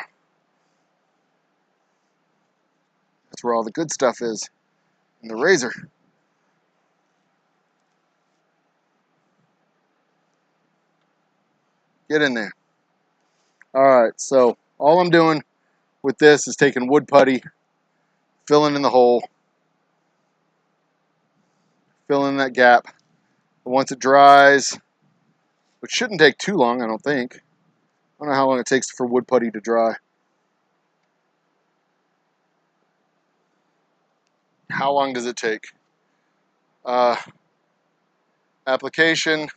That's where all the good stuff is. In the razor. Get in there. Alright, so all I'm doing with this is taking wood putty, filling in the hole, filling in that gap. And once it dries, which shouldn't take too long, I don't think. I don't know how long it takes for wood putty to dry. How long does it take? Application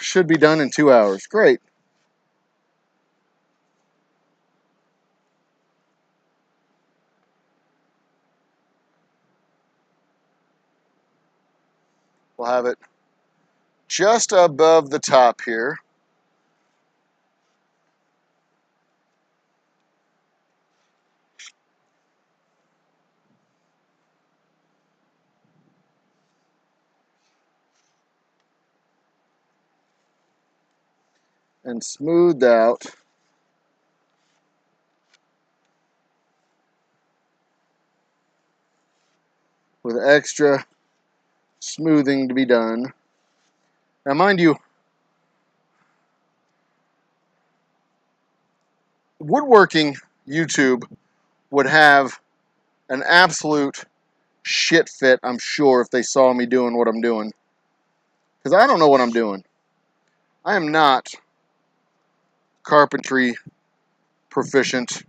should be done in 2 hours. Great. We'll have it just above the top here. And smoothed out with extra smoothing to be done. Now, mind you, woodworking YouTube would have an absolute shit fit, I'm sure, if they saw me doing what I'm doing. Because I don't know what I'm doing. I am not carpentry proficient.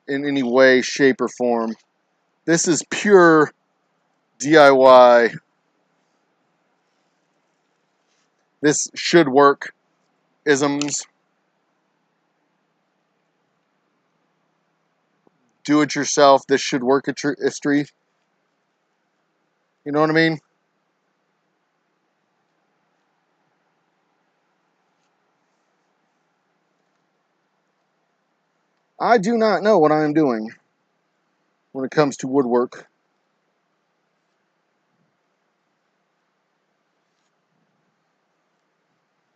In any way, shape, or form. This is pure DIY. This should work isms. Do it yourself. This should work at your history. You know what I mean? I do not know what I am doing when it comes to woodwork.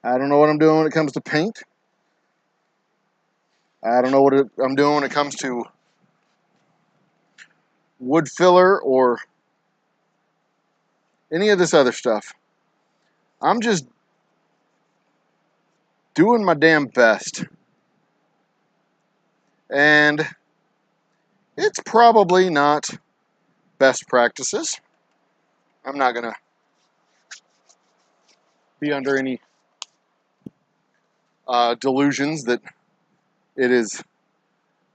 I don't know what I'm doing when it comes to paint. I don't know what I'm doing when it comes to wood filler or any of this other stuff. I'm just doing my damn best. And it's probably not best practices. I'm not going to be under any delusions that it is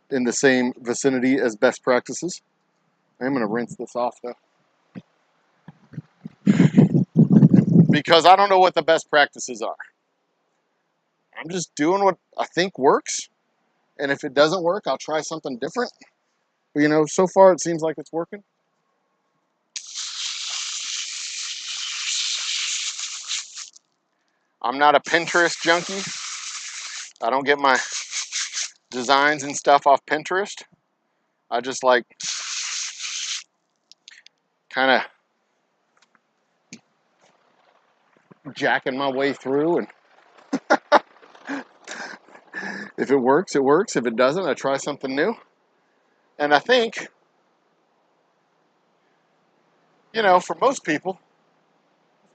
in the same vicinity as best practices. I'm going to rinse this off though, because I don't know what the best practices are. I'm just doing what I think works, and if it doesn't work, I'll try something different. But, you know, so far it seems like it's working. I'm not a Pinterest junkie. I don't get my designs and stuff off Pinterest. I just like kind of jacking my way through, and if it works, it works. If it doesn't, I try something new. And I think, you know, for most people,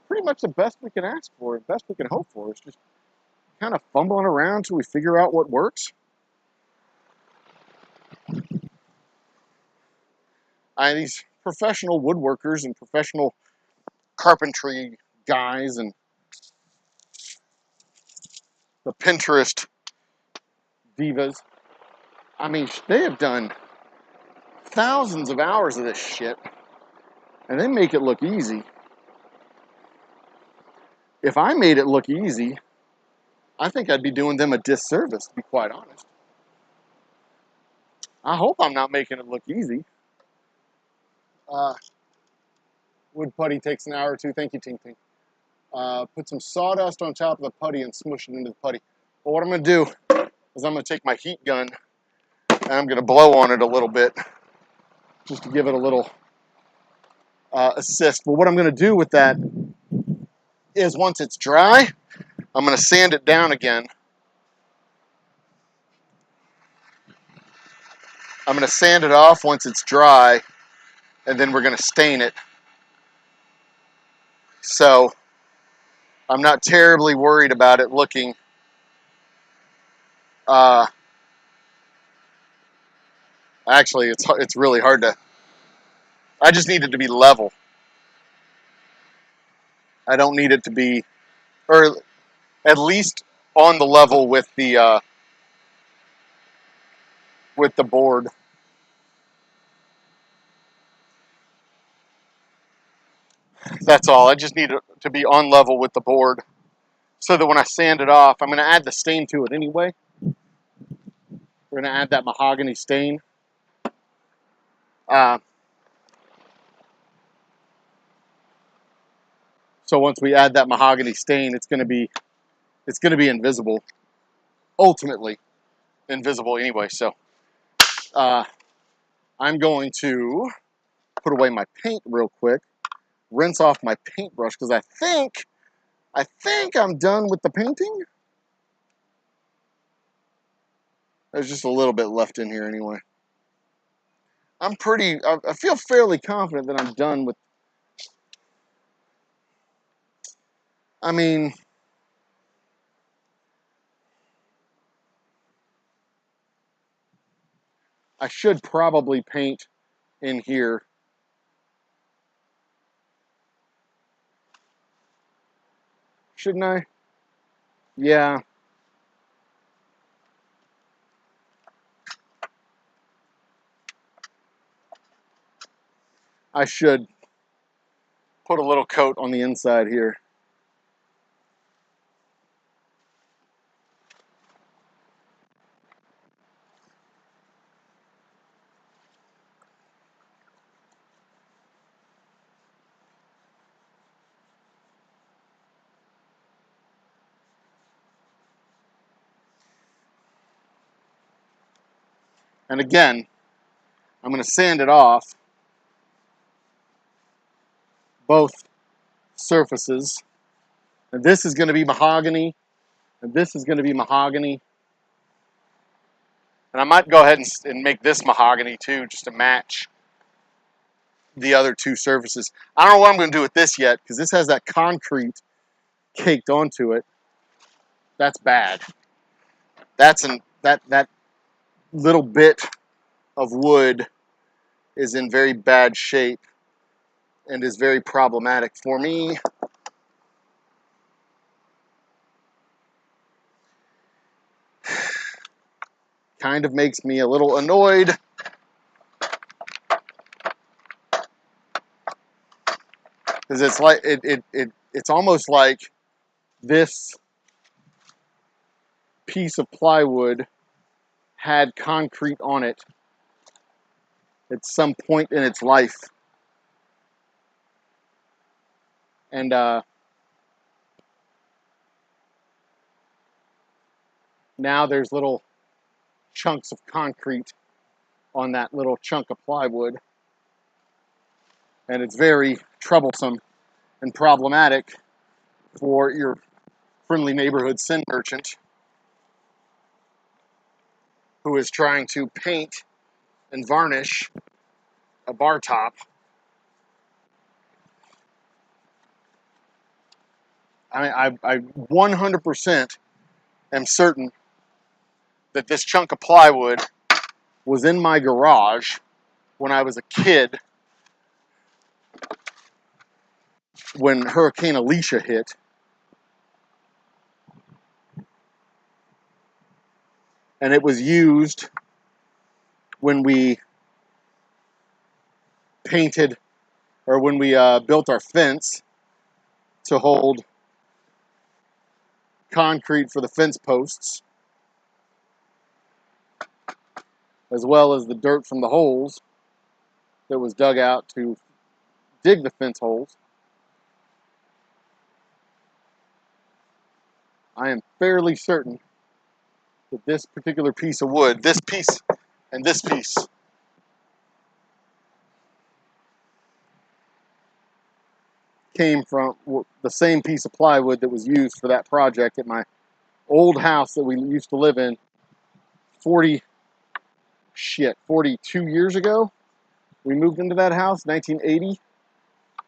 pretty much the best we can ask for, the best we can hope for, is just kind of fumbling around till we figure out what works. These professional woodworkers and professional carpentry guys and the Pinterest divas, I mean, they have done thousands of hours of this shit, and they make it look easy. If I made it look easy, I think I'd be doing them a disservice, to be quite honest. I hope I'm not making it look easy. Wood putty takes an hour or two. Thank you, Ting Ting. Put some sawdust on top of the putty and smush it into the putty. But what I'm going to do is I'm going to take my heat gun and I'm going to blow on it a little bit just to give it a little assist. But what I'm going to do with that is once it's dry, I'm going to sand it down again. I'm going to sand it off once it's dry, and then we're going to stain it. So I'm not terribly worried about it looking actually it's really hard to, I just need it to be level. I don't need it to be, or at least on the level with the board. That's all. I just need it to be on level with the board so that when I sand it off, I'm going to add the stain to it anyway. We're going to add that mahogany stain. So once we add that mahogany stain, it's going to be invisible. Ultimately invisible anyway. So I'm going to put away my paint real quick, rinse off my paintbrush because I think I'm done with the painting. There's just a little bit left in here anyway. I feel fairly confident that I'm done with. I mean, I should probably paint in here. Shouldn't I? Yeah. I should put a little coat on the inside here. And again, I'm going to sand it off both surfaces. And this is going to be mahogany, and this is going to be mahogany. And I might go ahead and make this mahogany too, just to match the other two surfaces. I don't know what I'm going to do with this yet, because this has that concrete caked onto it. That's bad. That little bit of wood is in very bad shape and is very problematic for me. Kind of makes me a little annoyed. Because it's like it's almost like this piece of plywood had concrete on it at some point in its life. And now there's little chunks of concrete on that little chunk of plywood. And it's very troublesome and problematic for your friendly neighborhood sin merchant who is trying to paint and varnish a bar top. I 100% am certain that this chunk of plywood was in my garage when I was a kid when Hurricane Alicia hit. And it was used when we painted, or when we built our fence to hold concrete for the fence posts, as well as the dirt from the holes that was dug out to dig the fence holes. I am fairly certain that this particular piece of wood, this piece and this piece, came from the same piece of plywood that was used for that project at my old house that we used to live in 42 years ago. We moved into that house, 1980.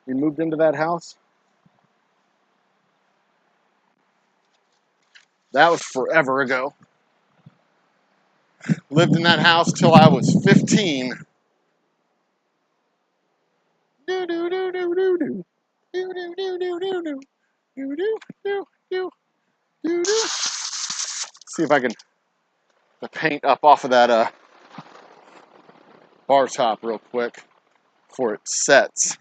We moved into that house. That was forever ago. Lived in that house till I was 15. Do do do do do do. Do do do do do do. Do do do do do do. See if I can the paint up off of that bar top real quick before it sets.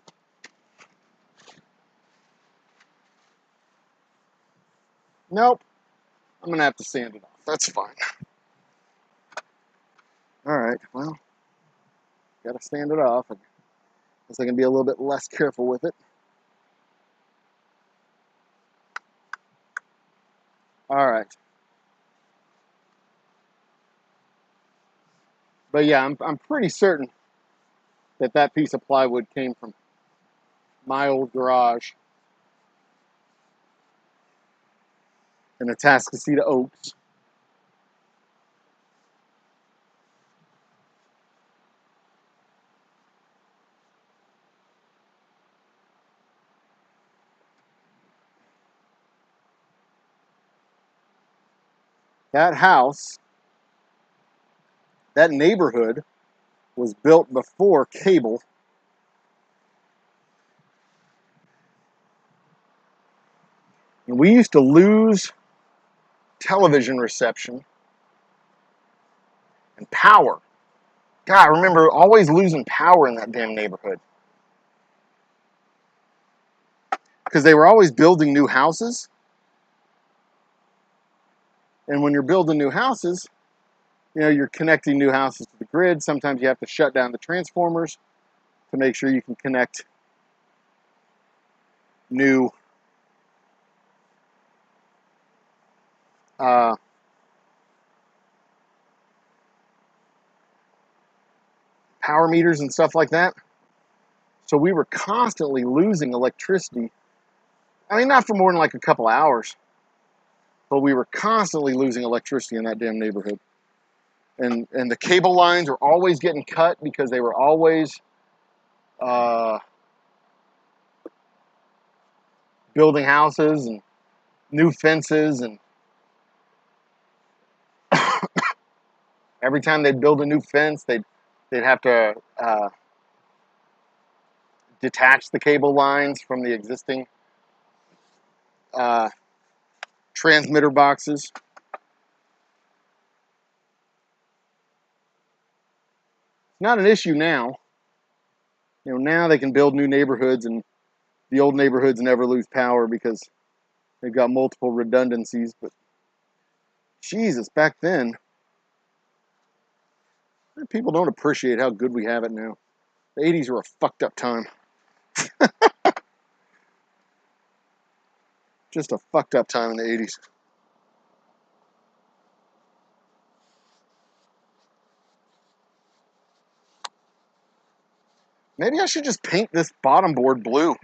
Nope. I'm gonna have to sand it off. That's fine. All right. Well, Got to stand it off. I guess I can be a little bit less careful with it. All right. But yeah, I'm pretty certain that that piece of plywood came from my old garage in the Atascocita Oaks. That house, that neighborhood, was built before cable. And we used to lose television reception and power. God, I remember always losing power in that damn neighborhood. Because they were always building new houses. And when you're building new houses, you know, you're connecting new houses to the grid. Sometimes you have to shut down the transformers to make sure you can connect new power meters and stuff like that. So we were constantly losing electricity. I mean, not for more than like a couple hours, but we were constantly losing electricity in that damn neighborhood. And the cable lines were always getting cut because they were always building houses and new fences, and every time they'd build a new fence, they'd have to detach the cable lines from the existing transmitter boxes. Not an issue now. You know, now they can build new neighborhoods, and the old neighborhoods never lose power because they've got multiple redundancies. But Jesus, back then, people don't appreciate how good we have it now. The 80s were a fucked up time. Just a fucked up time in the 80s. Maybe I should just paint this bottom board blue.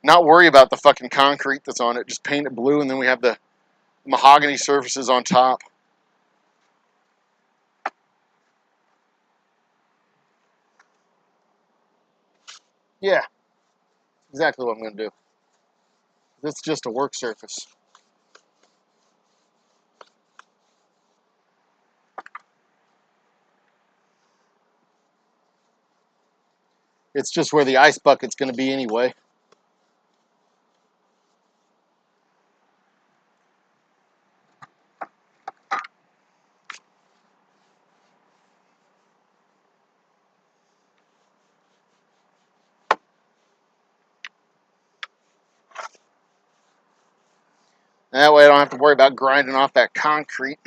Not worry about the fucking concrete that's on it. Just paint it blue, and then we have the mahogany surfaces on top. Yeah, exactly what I'm going to do. This is just a work surface. It's just where the ice bucket's going to be anyway. That way I don't have to worry about grinding off that concrete.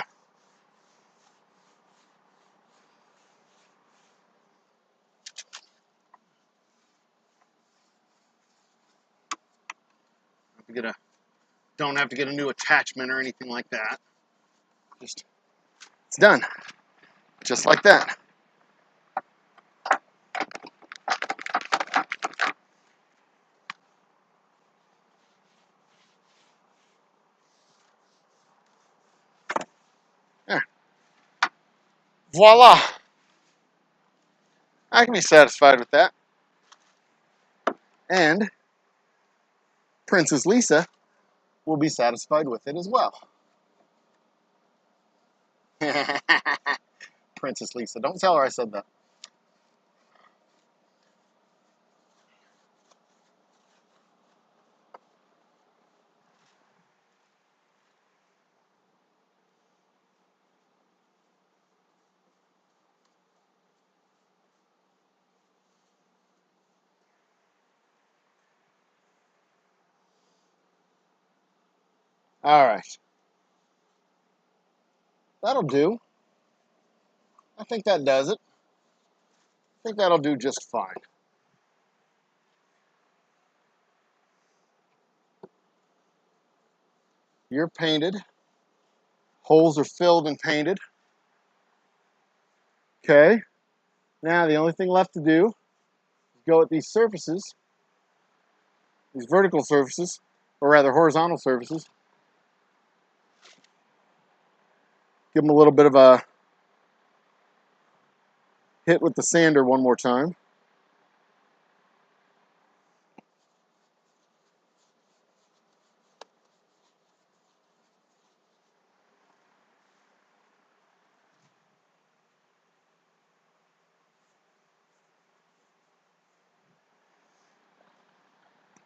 Don't have to get a new attachment or anything like that. Just, it's done. Just like that. There. Voila. I can be satisfied with that. And Princess Lisa will be satisfied with it as well. Princess Lisa. Don't tell her I said that. All right. That'll do. I think that does it. I think that'll do just fine. You're painted. Holes are filled and painted. Okay. Now the only thing left to do is go at these surfaces, these vertical surfaces, or rather horizontal surfaces. Give them a little bit of a hit with the sander one more time.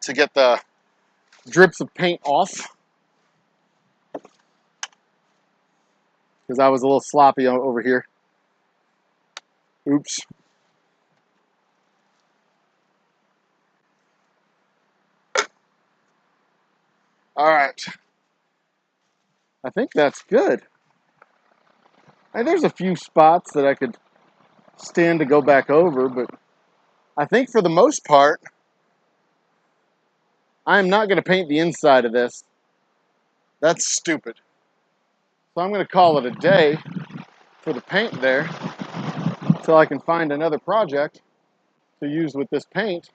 To get the drips of paint off, because I was a little sloppy over here. Oops. All right. I think that's good. And there's a few spots that I could stand to go back over, but I think for the most part, I'm not going to paint the inside of this. That's stupid. So I'm going to call it a day for the paint there until I can find another project to use with this paint.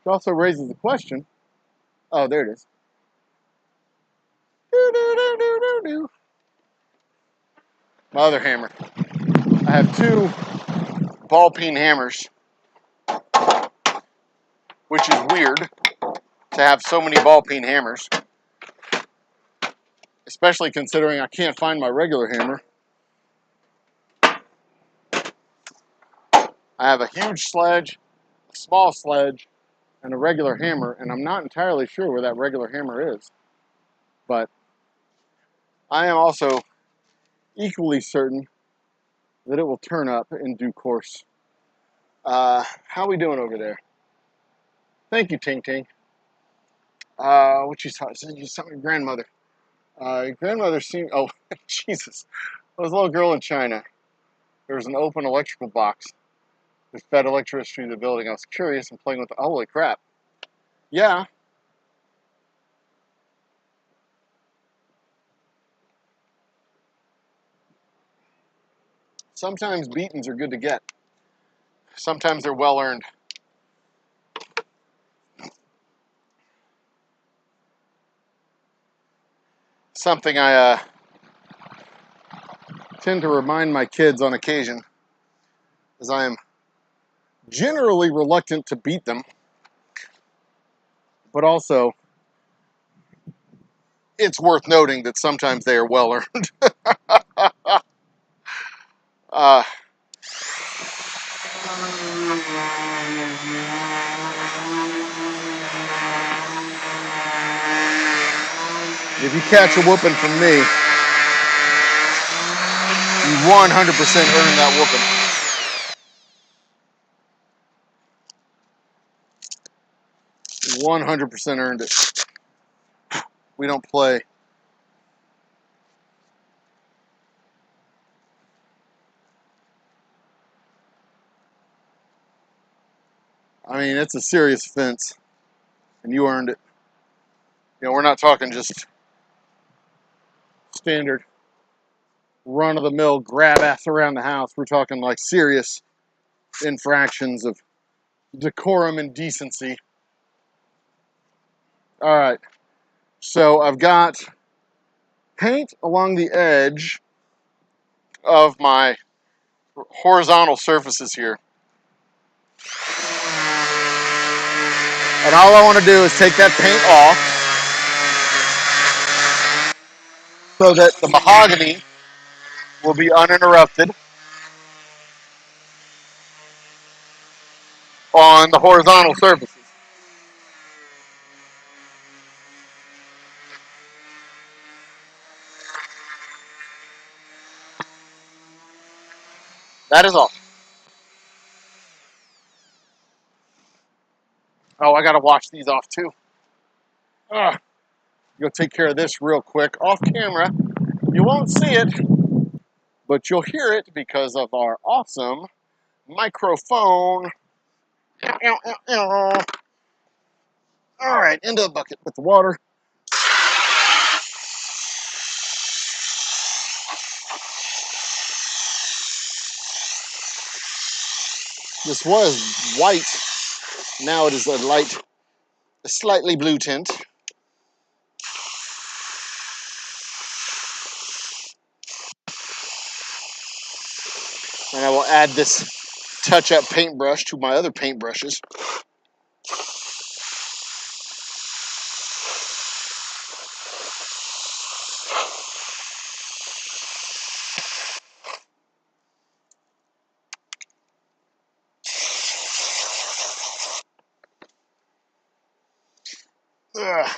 It also raises the question. Oh, there it is. My other hammer. I have two ball peen hammers, which is weird to have so many ball peen hammers, especially considering I can't find my regular hammer. I have a huge sledge, a small sledge, and a regular hammer, and I'm not entirely sure where that regular hammer is. But I am also equally certain that it will turn up in due course. How we doing over there? Thank you, Ting Ting. What you saw? You saw your grandmother. Your grandmother seemed. Oh, Jesus! There was a little girl in China. There was an open electrical box that fed electricity to the building. I was curious and playing with it. Holy crap! Yeah. Sometimes beatings are good to get. Sometimes they're well earned. Something I tend to remind my kids on occasion, as I am generally reluctant to beat them, but also it's worth noting that sometimes they are well earned. uh, if you catch a whooping from me, you 100% earn that whooping. 100% earned it. We don't play. I mean, it's a serious offense, and you earned it. You know, we're not talking just standard run-of-the-mill grab ass around the house. We're talking like serious infractions of decorum and decency. All right, so I've got paint along the edge of my horizontal surfaces here. And all I want to do is take that paint off so that the mahogany will be uninterrupted on the horizontal surfaces. That is all. Oh, I gotta wash these off too. Go take care of this real quick off camera. You won't see it, but you'll hear it because of our awesome microphone. All right, into the bucket with the water. This was white. Now it is a slightly blue tint. And I will add this touch-up paintbrush to my other paintbrushes. Ugh.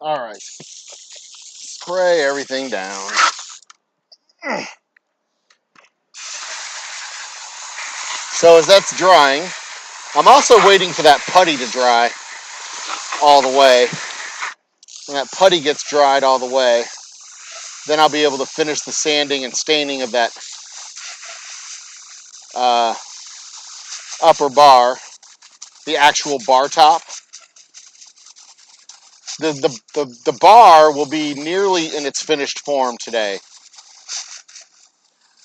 All right. Spray everything down. So as that's drying, I'm also waiting for that putty to dry all the way. When that putty gets dried all the way, then I'll be able to finish the sanding and staining of that upper bar, the actual bar top. The bar will be nearly in its finished form today.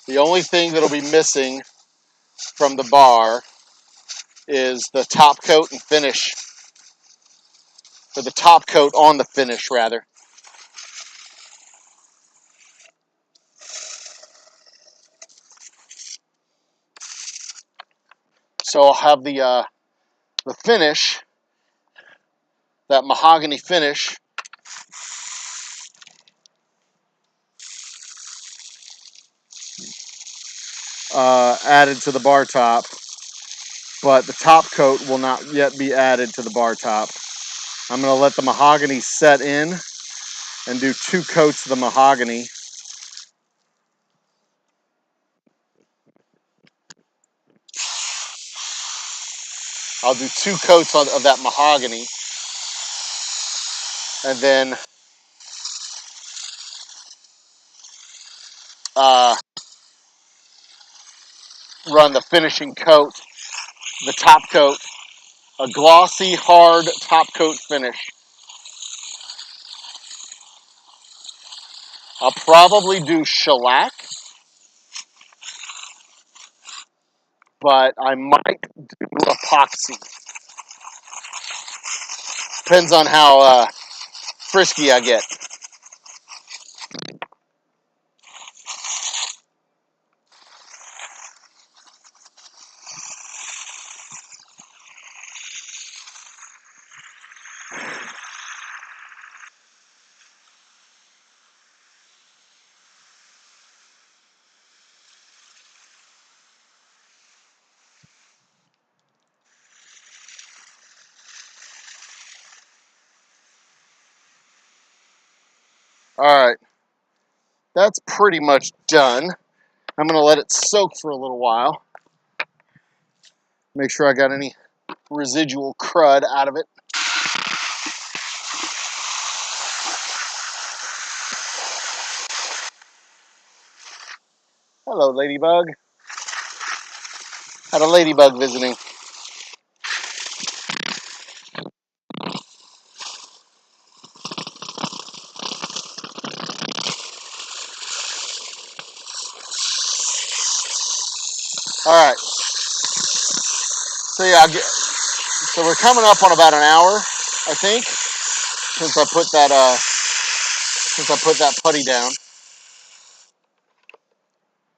The only thing that'll be missing from the bar is the top coat and finish, or the top coat on the finish, rather. So I'll have the finish, that mahogany finish, added to the bar top, but the top coat will not yet be added to the bar top. I'm going to let the mahogany set in and do 2 coats of the mahogany. I'll do 2 coats of that mahogany, and then run the finishing coat, the top coat, a glossy, hard top coat finish. I'll probably do shellac, but I might do epoxy. Depends on how frisky I get. All right, that's pretty much done. I'm going to let it soak for a little while. Make sure I got any residual crud out of it. Hello, ladybug. Had a ladybug visiting. All right. So yeah, so we're coming up on about an hour, I think, since I put that putty down.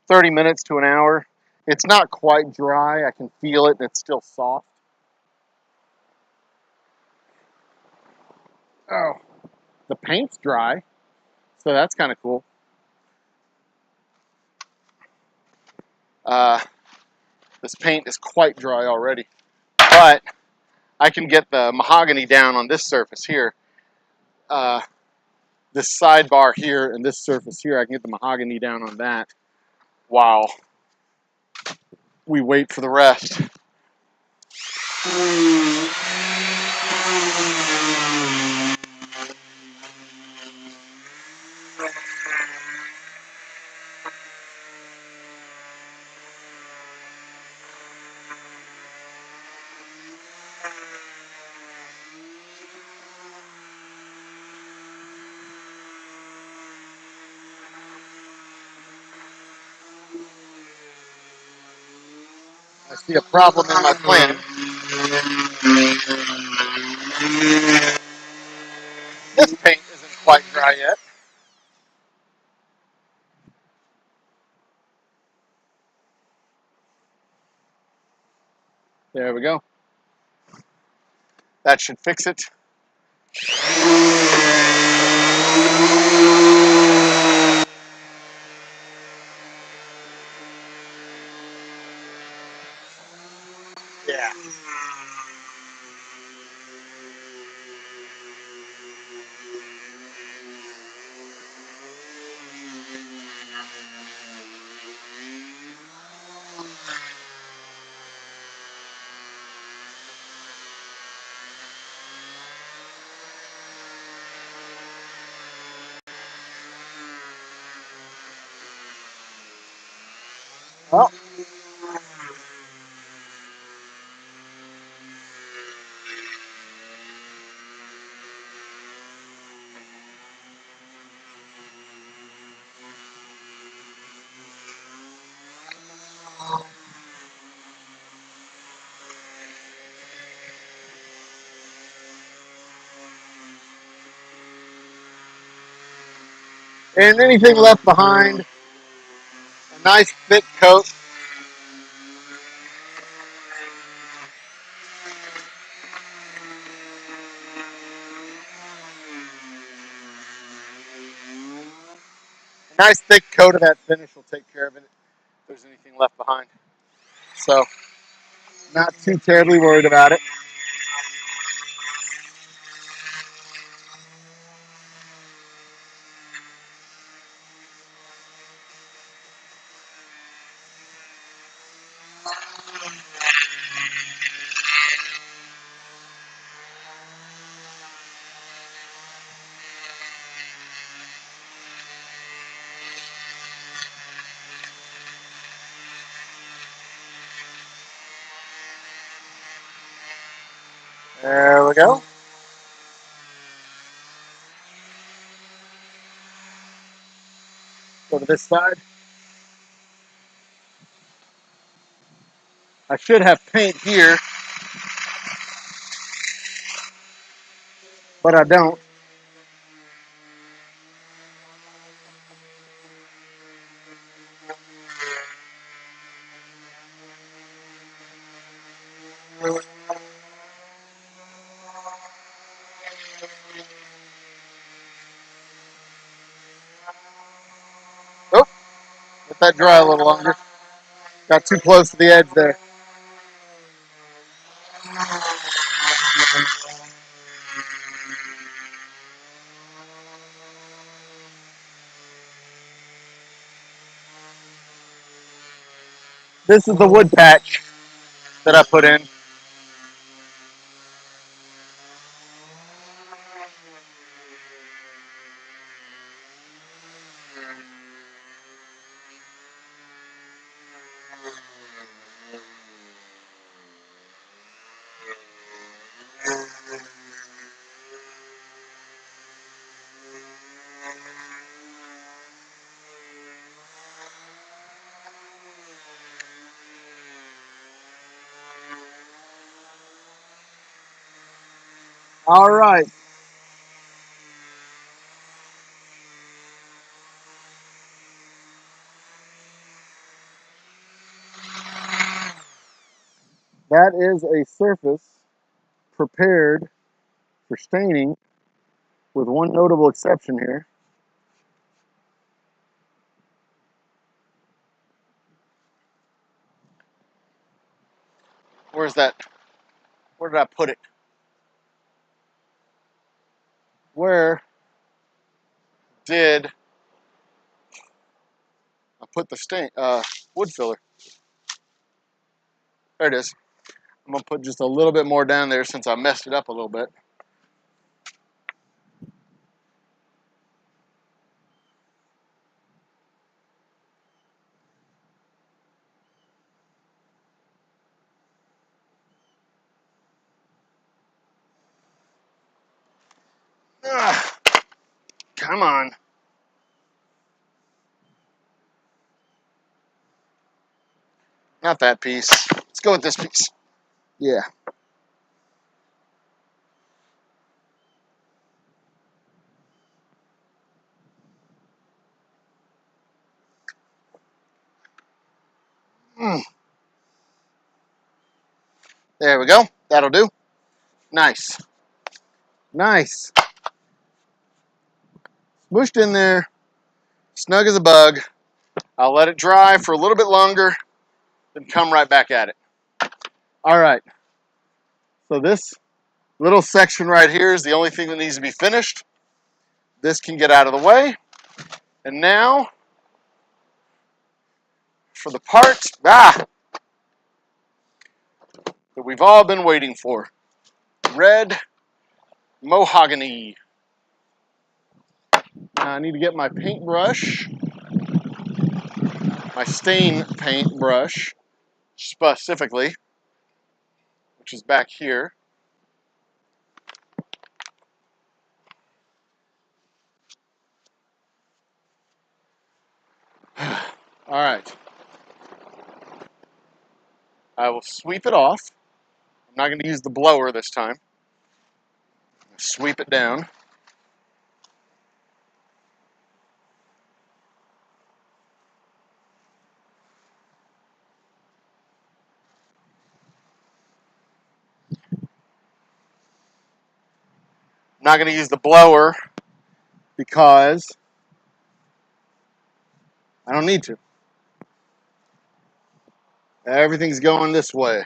30 minutes to an hour. It's not quite dry. I can feel it. It's still soft. Oh, the paint's dry, so that's kind of cool. This paint is quite dry already, but I can get the mahogany down on this surface here. This sidebar here and this surface here, I can get the mahogany down on that while we wait for the rest. I see a problem in my plan. This paint isn't quite dry yet. There we go. That should fix it. Yeah. Well, and anything left behind, a nice thick coat. A nice thick coat of that finish will take care of it if there's anything left behind. So, not too terribly worried about it. There we go. Go to this side. I should have paint here, but I don't. Oh, let that dry a little longer. Got too close to the edge there. This is the wood patch that I put in. All right. That is a surface prepared for staining, with one notable exception here. Where's that? Where did I put it? where did I put the wood filler? There it is. I'm gonna put just a little bit more down there since I messed it up a little bit. Ah, come on. Not that piece. Let's go with this piece. Yeah. Mm. There we go. That'll do. Nice. Nice. Smooshed in there. Snug as a bug. I'll let it dry for a little bit longer, then come right back at it. All right. So this little section right here is the only thing that needs to be finished. This can get out of the way. And now, for the part that we've all been waiting for. Red mahogany. Now I need to get my paintbrush, my stain paint brush, specifically, which is back here. All right. I will sweep it off. I'm not going to use the blower this time. Sweep it down. I'm not going to use the blower because I don't need to. Everything's going this way.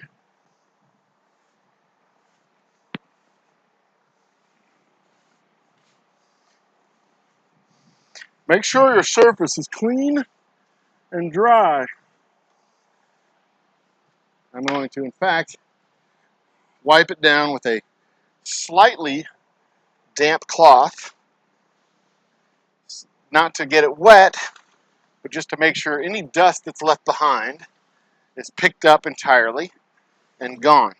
Make sure your surface is clean and dry. I'm going to, in fact, wipe it down with a slightly damp cloth, not to get it wet, but just to make sure any dust that's left behind is picked up entirely and gone.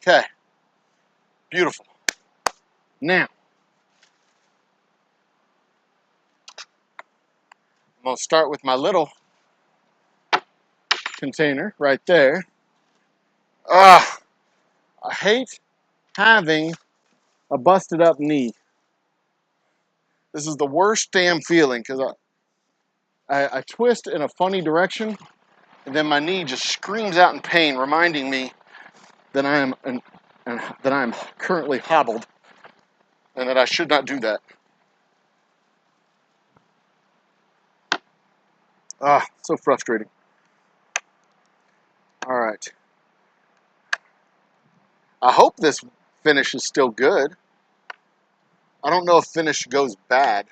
Okay, beautiful. Now, I'm going to start with my little container right there. I hate having a busted up knee. This is the worst damn feeling because I twist in a funny direction and then my knee just screams out in pain, reminding me that I am currently hobbled and that I should not do that. So frustrating. All right. I hope this finish is still good. I don't know if finish goes bad.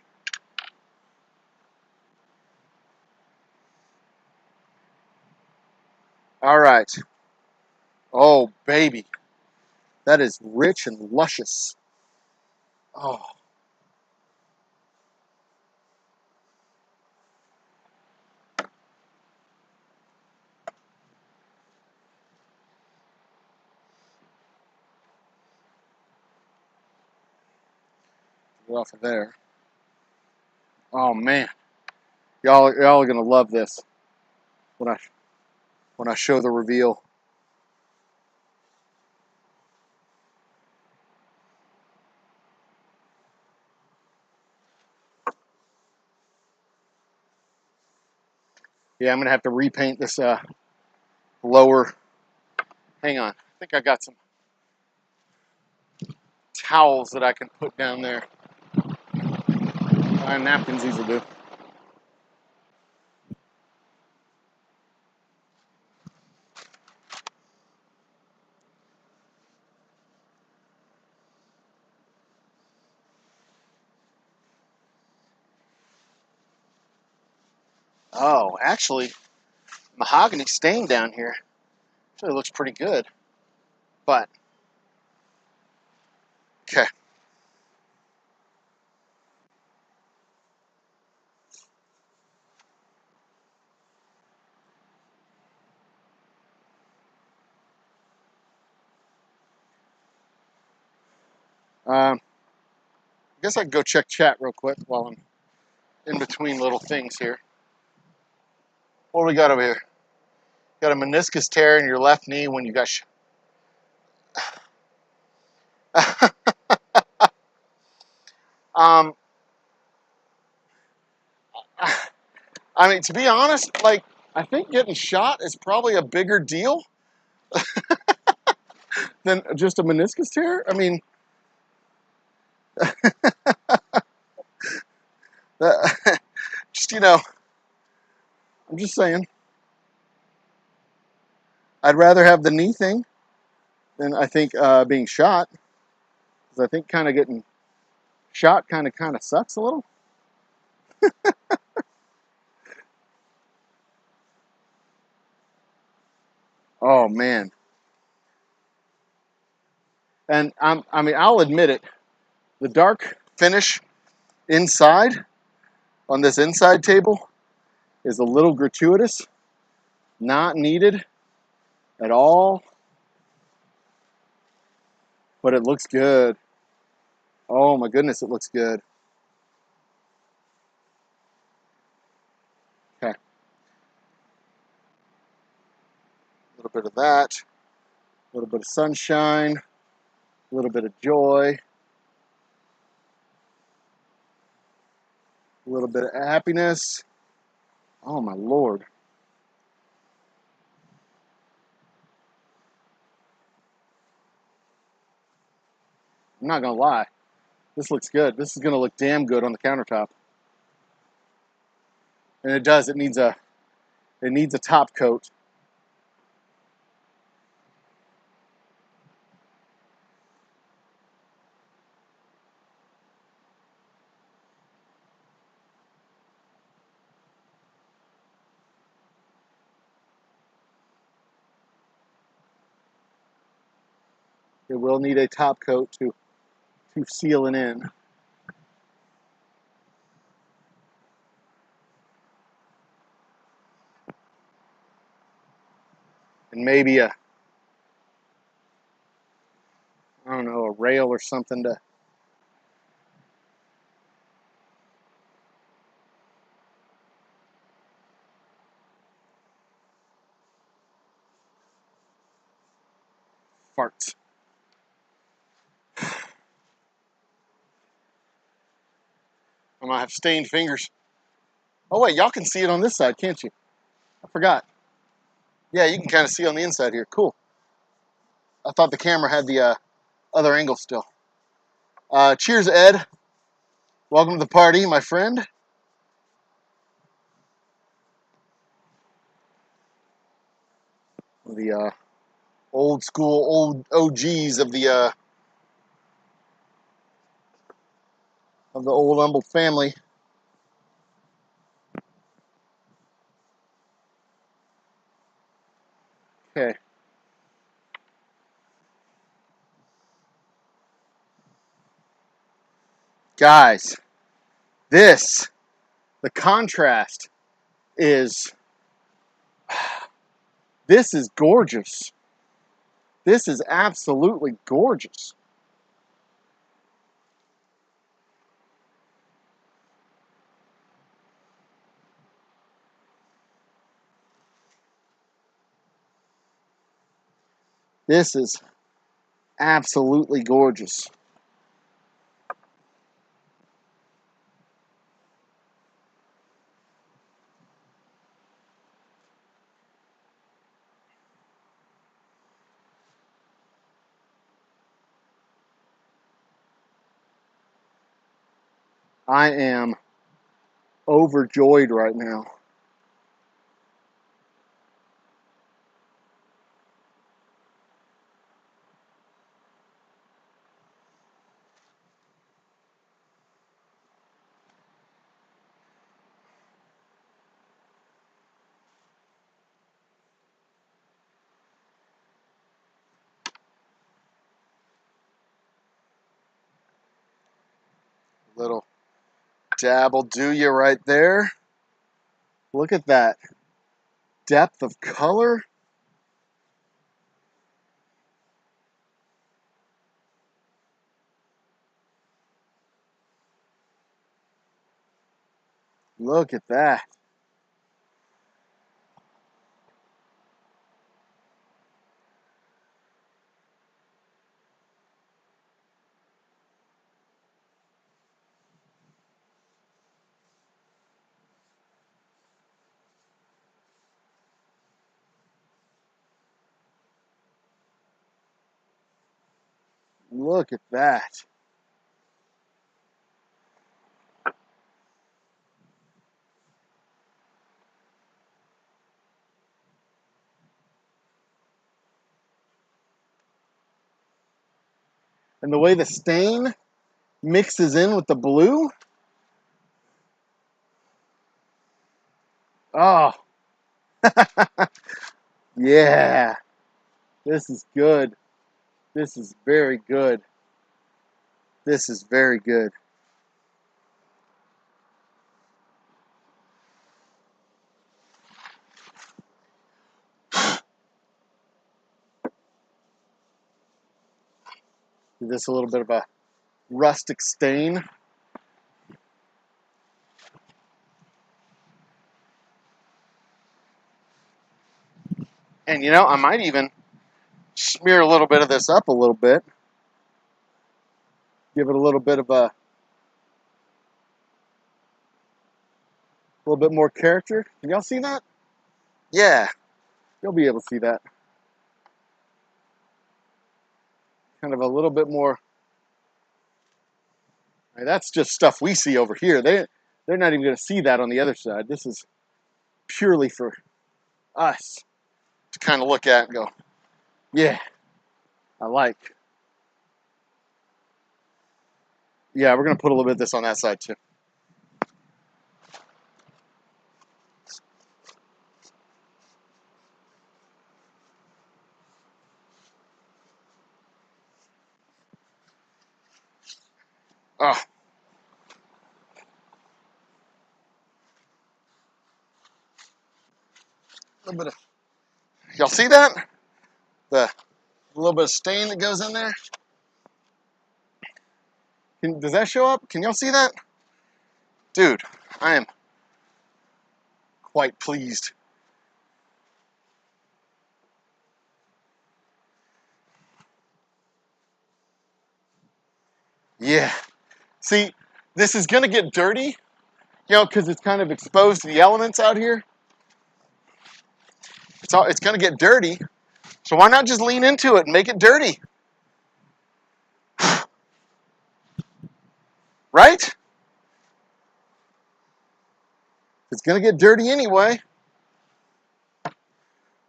All right. Oh, baby. That is rich and luscious. Oh. Get off of there. Oh, man. Y'all are going to love this when I show the reveal. Yeah, I'm going to have to repaint this lower. Hang on. I think I got some towels that I can put down there. Napkins, these will do. Oh, actually, mahogany stain down here. Actually looks pretty good. But, okay. I guess I can go check chat real quick while I'm in between little things here. What do we got over here? Got a meniscus tear in your left knee when you got um, I mean, to be honest, like, I think getting shot is probably a bigger deal than just a meniscus tear. I mean, just, I'm just saying, I'd rather have the knee thing than I think being shot. Because I think kind of getting shot kind of sucks a little. Oh, man. And I mean, I'll admit it. The dark finish inside on this inside table is a little gratuitous, not needed at all, but it looks good. Oh my goodness, it looks good. Okay, a little bit of that, a little bit of sunshine, a little bit of joy, a little bit of happiness. Oh my Lord. I'm not gonna lie, this looks good. This is gonna look damn good on the countertop. And it does, it needs a top coat. It will need a top coat to seal it in. And maybe I don't know, a rail or something to fart. I might have stained fingers. Oh wait, y'all can see it on this side, can't you? I forgot. Yeah, you can kind of see on the inside here. Cool. I thought the camera had the other angle still. Cheers, Ed. Welcome to the party, my friend. The old school, old OGs of the Old Humble family. Okay. Guys, the contrast is, this is gorgeous. This is absolutely gorgeous. This is absolutely gorgeous. I am overjoyed right now. dab will do you right there. Look at that depth of color. Look at that. Look at that. And the way the stain mixes in with the blue. Oh, yeah. This is good. This is very good. This is very good. Give this a little bit of a rustic stain. And you know, I might even smear a little bit of this up a little bit. Give it a little bit of a little bit more character. Can y'all see that? Yeah, you'll be able to see that. Kind of a little bit more. Right, that's just stuff we see over here. They're not even going to see that on the other side. This is purely for us to kind of look at and go, yeah, I like. Yeah, we're going to put a little bit of this on that side too. Oh. A little bit of, y'all see that? The little bit of stain that goes in there. Does that show up? Can y'all see that? Dude, I am quite pleased. Yeah. See, this is gonna get dirty, you know, because it's kind of exposed to the elements out here. It's gonna get dirty. So why not just lean into it and make it dirty? Right? It's gonna get dirty anyway.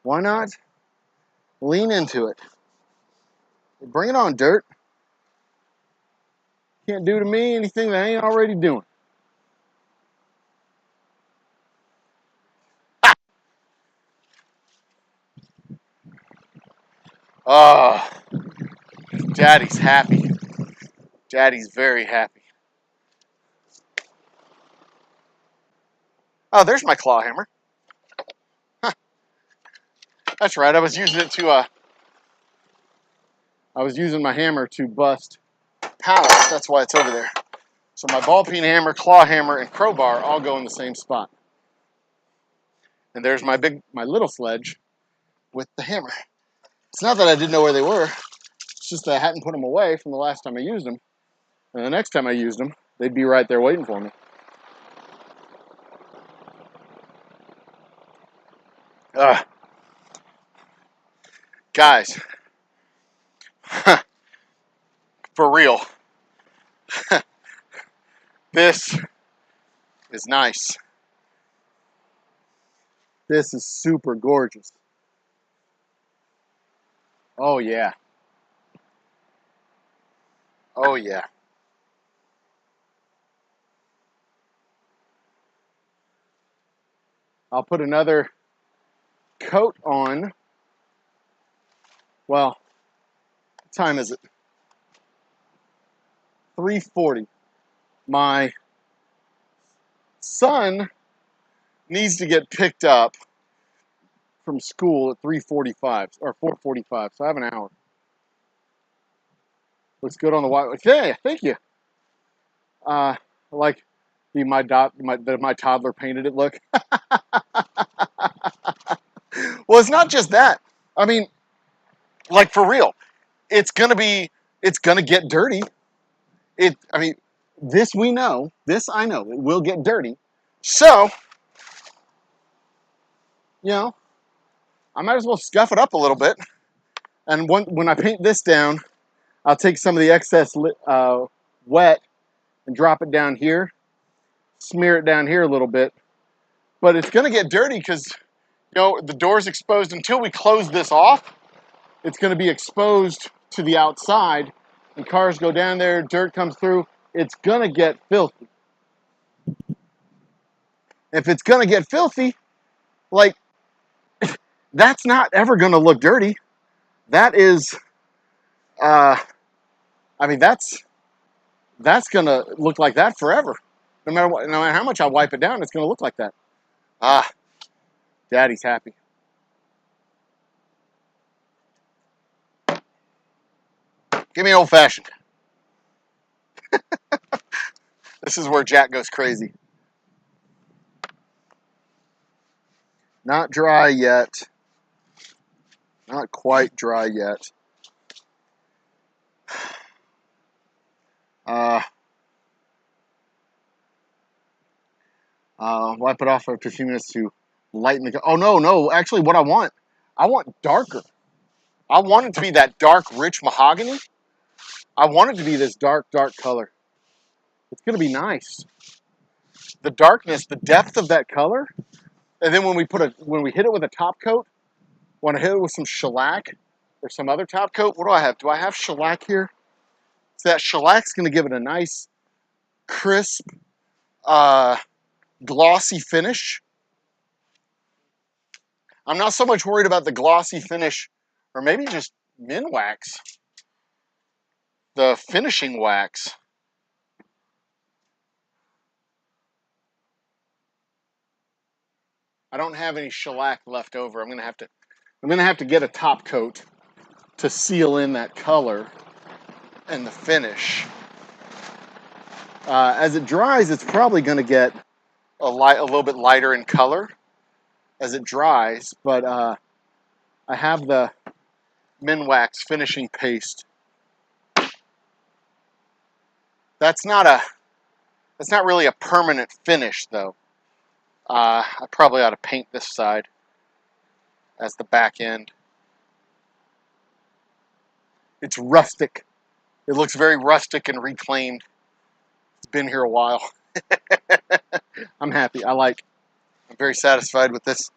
Why not lean into it? Bring it on, dirt. Can't do to me anything that I ain't already doing. Oh, Daddy's happy. Daddy's very happy. Oh, there's my claw hammer. Huh, that's right. I was using my hammer to bust pallets. That's why it's over there. So my ball peen hammer, claw hammer, and crowbar all go in the same spot. And there's my little sledge with the hammer. It's not that I didn't know where they were. It's just that I hadn't put them away from the last time I used them. And the next time I used them, they'd be right there waiting for me. Guys, for real, this is nice. This is super gorgeous. Oh yeah. Oh yeah. I'll put another coat on. Well, what time is it? 3:40. My son needs to get picked up from school at 3:45 or 4:45, so I have an hour. Looks good on the white. Okay, thank you. Like my toddler painted it look. Well, it's not just that. I mean, like for real, it's gonna get dirty. I mean, this we know. This I know. It will get dirty. So, you know, I might as well scuff it up a little bit. And when I paint this down, I'll take some of the excess wet and drop it down here, smear it down here a little bit. But it's gonna get dirty because, you know, the door's exposed until we close this off. It's gonna be exposed to the outside, and cars go down there, dirt comes through. It's gonna get filthy. If it's gonna get filthy, like, that's not ever gonna look dirty. That is, I mean, that's gonna look like that forever. No matter what, no matter how much I wipe it down, it's gonna look like that. Ah, Daddy's happy. Give me an old fashioned. This is where Jack goes crazy. Not dry yet. Not quite dry yet. Wipe it off after a few minutes to lighten the. Oh no! Actually, what I want darker. I want it to be that dark, rich mahogany. I want it to be this dark color. It's gonna be nice. The darkness, the depth of that color, and then when we hit it with a top coat, want to hit it with some shellac or some other top coat. What do I have? Do I have shellac here? So that shellac's gonna give it a nice, crisp, glossy finish. I'm not so much worried about the glossy finish, or maybe just min wax, the finishing wax. I don't have any shellac left over. I'm gonna have to get a top coat to seal in that color and the finish. As it dries, it's probably gonna get a little bit lighter in color as it dries, but I have the min wax finishing paste. That's not really a permanent finish though. I probably ought to paint this side as the back end. It's rustic. It looks very rustic and reclaimed. It's been here a while. I'm happy. I'm very satisfied with this.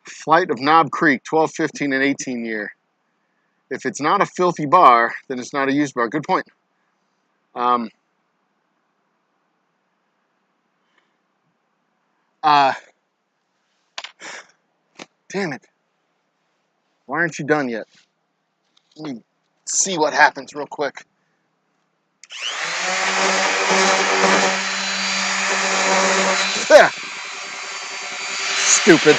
Flight of Knob Creek, 12, 15, and 18 year. If it's not a filthy bar, then it's not a used bar. Good point. Damn it. Why aren't you done yet? Let me see what happens real quick. Yeah. Stupid.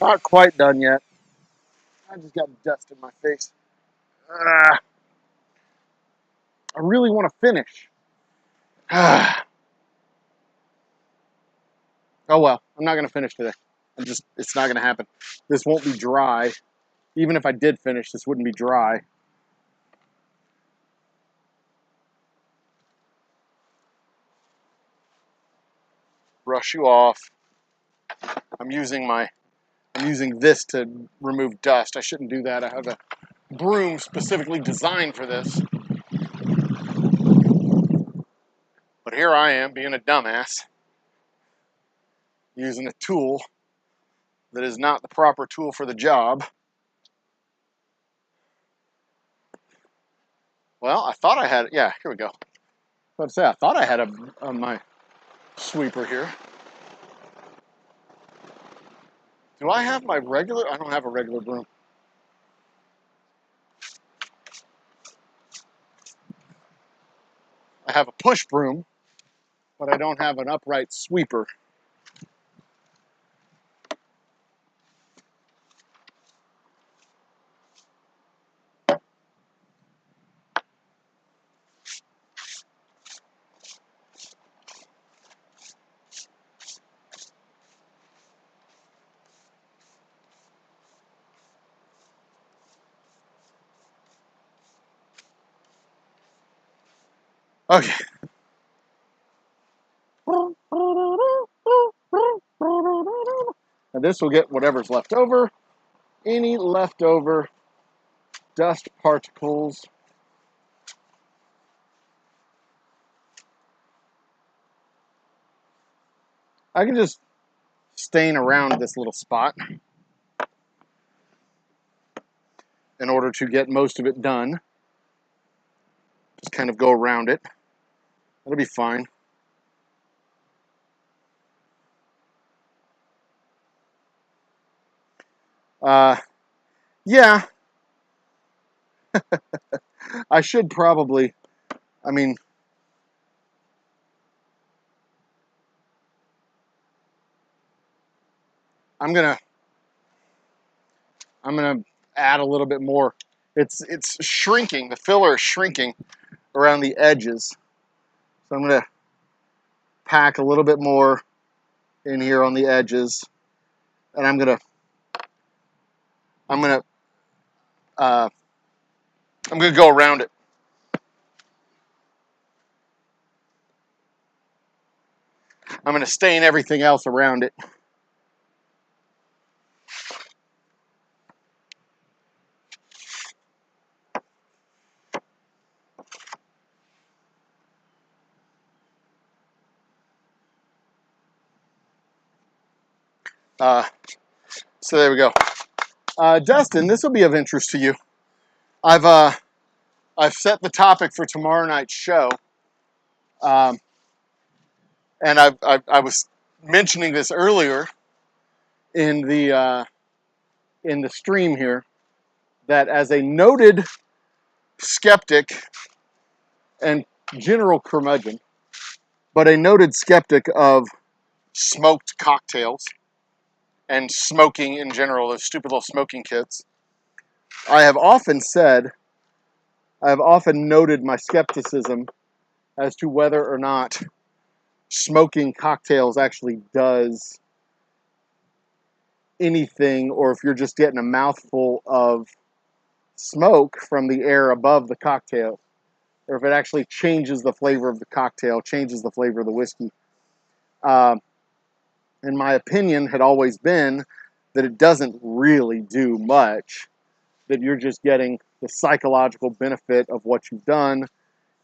Not quite done yet. I just got dust in my face. I really want to finish. Oh well, I'm not going to finish today. It's not going to happen. This won't be dry. Even if I did finish, this wouldn't be dry. Brush you off. I'm using this to remove dust. I shouldn't do that. I have a broom specifically designed for this. But here I am being a dumbass, using a tool that is not the proper tool for the job. Well, I thought I had, yeah, here we go. Let's say I thought I had my sweeper here. Do I have my regular? I don't have a regular broom. I have a push broom, but I don't have an upright sweeper. Okay. And this will get whatever's left over. Any leftover dust particles. I can just stain around this little spot in order to get most of it done. Just kind of go around it. That'll be fine. Yeah, I should probably, I mean, I'm gonna add a little bit more. It's shrinking. The filler is shrinking around the edges. So I'm gonna pack a little bit more in here on the edges, and I'm gonna uh, go around it. I'm gonna stain everything else around it. So there we go. Dustin, this will be of interest to you. I've set the topic for tomorrow night's show, and I was mentioning this earlier in the stream here, that as a noted skeptic and general curmudgeon, but a noted skeptic of smoked cocktails and smoking in general, those stupid little smoking kits, I have often noted my skepticism as to whether or not smoking cocktails actually does anything, or if you're just getting a mouthful of smoke from the air above the cocktail, or if it actually changes the flavor of the cocktail, changes the flavor of the whiskey. And my opinion had always been that it doesn't really do much, that you're just getting the psychological benefit of what you've done.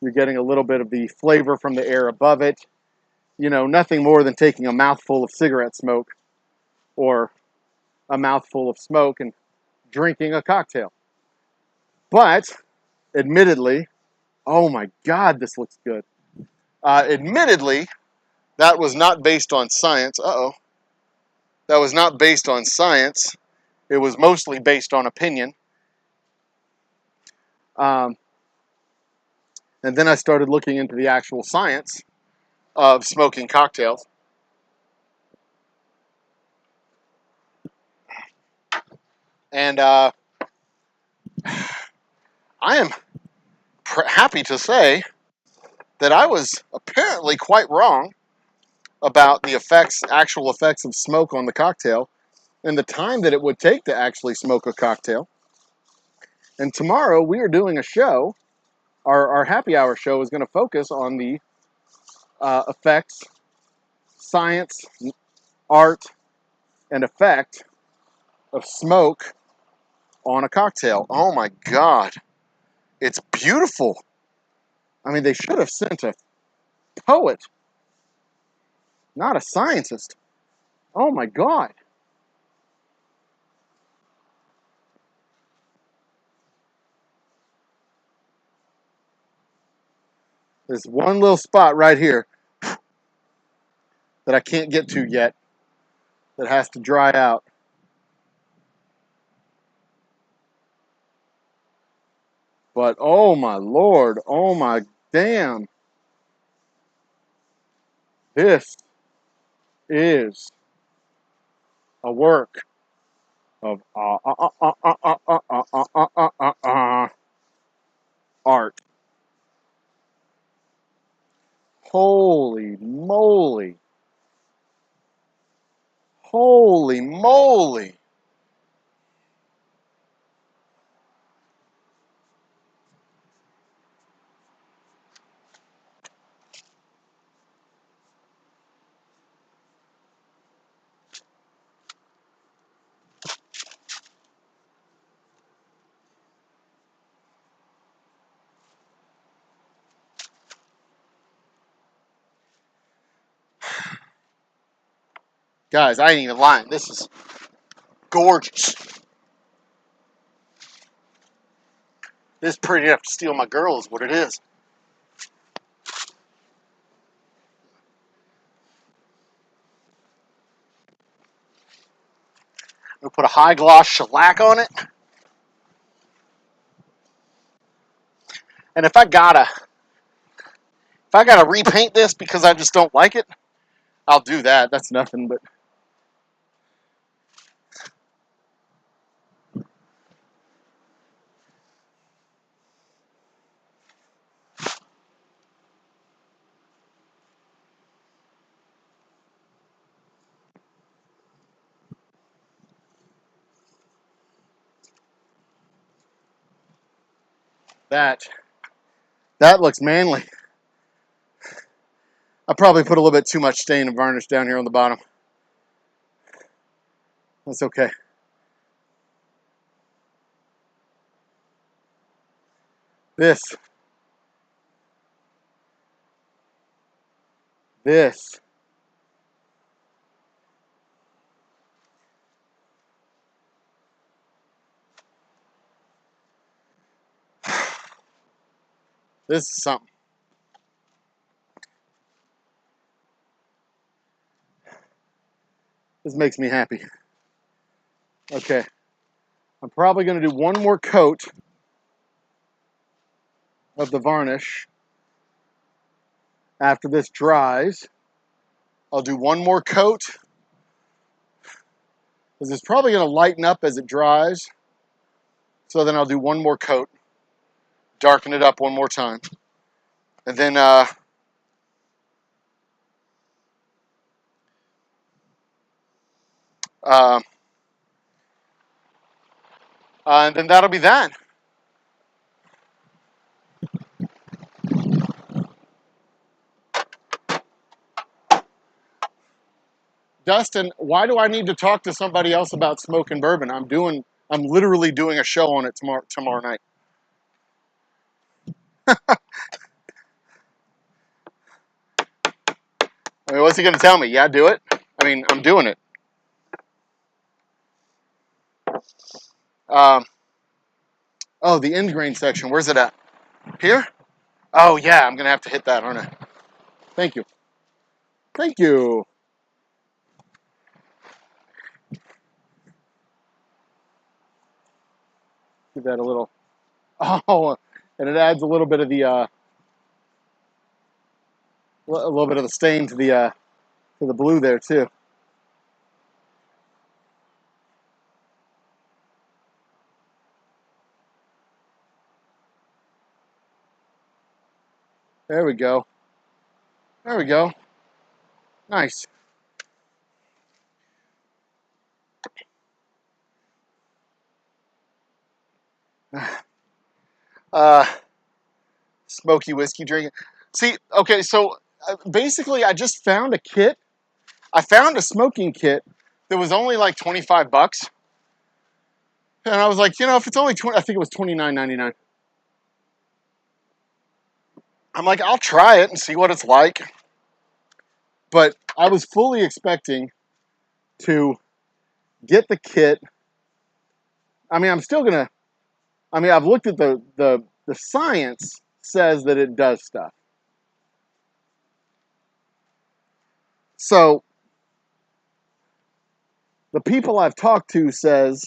You're getting a little bit of the flavor from the air above it. You know, nothing more than taking a mouthful of cigarette smoke or a mouthful of smoke and drinking a cocktail. But, admittedly, oh my God, this looks good. Admittedly, that was not based on science. That was not based on science. It was mostly based on opinion. And then I started looking into the actual science of smoking cocktails. And I am happy to say that I was apparently quite wrong about the actual effects of smoke on the cocktail and the time that it would take to actually smoke a cocktail. And tomorrow we are doing a show. Our happy hour show is going to focus on the effects, science, art, and effect of smoke on a cocktail. Oh my God. It's beautiful. I mean, they should have sent a poet, not a scientist. Oh my God. There's one little spot right here that I can't get to yet that has to dry out. But oh my Lord, oh my damn. This is a work of art. Holy moly. Holy moly. Guys, I ain't even lying. This is gorgeous. This is pretty enough to steal my girl is what it is. I'm gonna put a high gloss shellac on it. And if I gotta repaint this because I just don't like it, I'll do that. That's nothing but that. That looks manly. I probably put a little bit too much stain and varnish down here on the bottom. That's okay. This. This. This is something. This makes me happy. Okay. I'm probably going to do one more coat of the varnish after this dries. I'll do one more coat because it's probably going to lighten up as it dries. So then I'll do one more coat, darken it up one more time, and then and then that'll be that. Dustin, why do I need to talk to somebody else about smoking bourbon? I'm literally doing a show on it tomorrow night. I mean, what's he going to tell me? Yeah, do it. I mean, I'm doing it. Oh, the end grain section. Where's it at? Here? Oh, yeah, I'm going to have to hit that, aren't I? Thank you. Thank you. Give that a little. Oh, and it adds a little bit of the stain to the blue there too. There we go. There we go. Nice. Smoky whiskey drinking. See, okay, so basically I just found a kit. I found a smoking kit that was only like $25. And I was like, if it's only 20, I think it was $29.99. I'm like, I'll try it and see what it's like. But I was fully expecting to get the kit. I mean, I've looked at the science says that it does stuff. So the people I've talked to say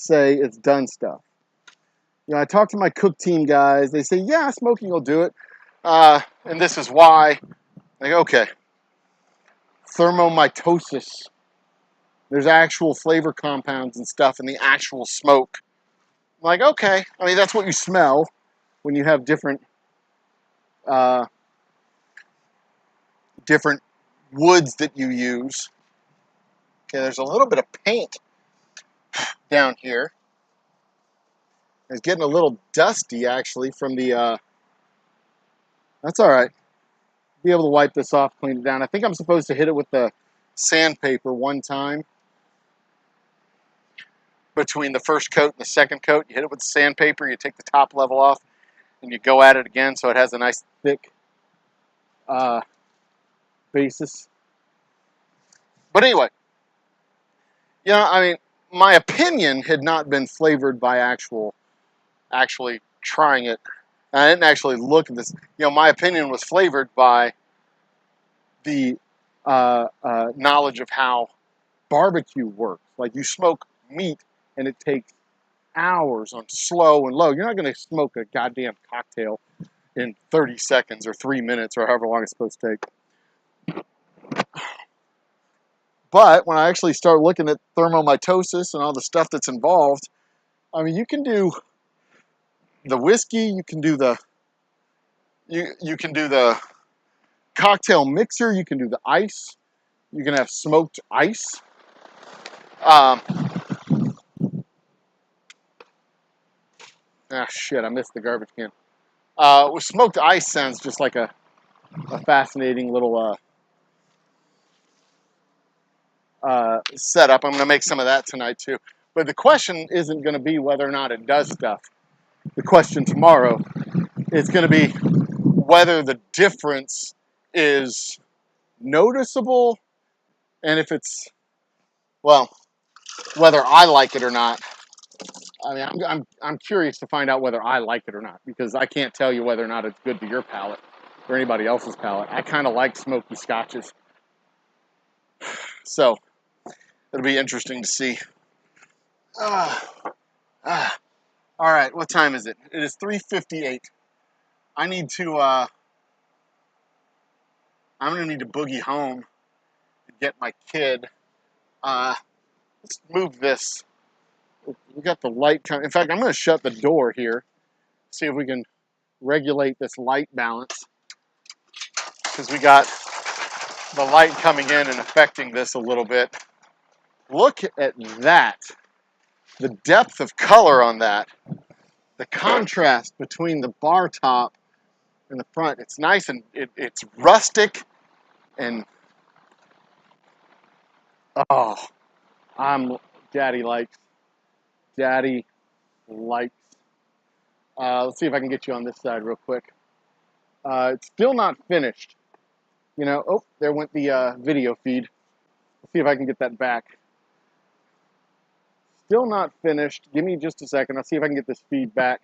it's done stuff. You know, I talked to my cook team guys. They say, yeah, smoking will do it. And this is why. Like, okay, thermomitosis. There's actual flavor compounds and stuff in the actual smoke. I'm like, okay. I mean, that's what you smell when you have different woods that you use. Okay, there's a little bit of paint down here. It's getting a little dusty, actually, from the... that's all right. Be able to wipe this off, clean it down. I think I'm supposed to hit it with the sandpaper one time. Between the first coat and the second coat, you hit it with the sandpaper, you take the top level off, and you go at it again so it has a nice thick basis. But anyway, you know, I mean, my opinion had not been flavored by actually trying it. And I didn't actually look at this. You know, my opinion was flavored by the knowledge of how barbecue works. Like, you smoke meat and it takes hours on slow and low. You're not going to smoke a goddamn cocktail in 30 seconds or 3 minutes or however long it's supposed to take. But when I actually start looking at thermomitosis and all the stuff that's involved, I mean, you can do the whiskey, you can do the you can do the cocktail mixer, you can do the ice, you can have smoked ice. Shit, I missed the garbage can. With smoked ice sounds just like a fascinating little setup. I'm going to make some of that tonight too. But the question isn't going to be whether or not it does stuff. The question tomorrow is going to be whether the difference is noticeable, and if it's, well, whether I like it or not. I mean, I'm curious to find out whether I like it or not, because I can't tell you whether or not it's good to your palate or anybody else's palate. I kind of like smoky scotches. So it'll be interesting to see. All right, what time is it? It is 3:58. I need to, I'm going to need to boogie home and get my kid. Let's move this. We got the light coming. In fact, I'm going to shut the door here, see if we can regulate this light balance, because we got the light coming in and affecting this a little bit. Look at that. The depth of color on that. The contrast between the bar top and the front. It's nice and it's rustic and oh, Daddy likes. Let's see if I can get you on this side real quick. It's still not finished. You know, oh, there went the video feed. Let's see if I can get that back. Still not finished. Give me just a second. I'll see if I can get this feedback.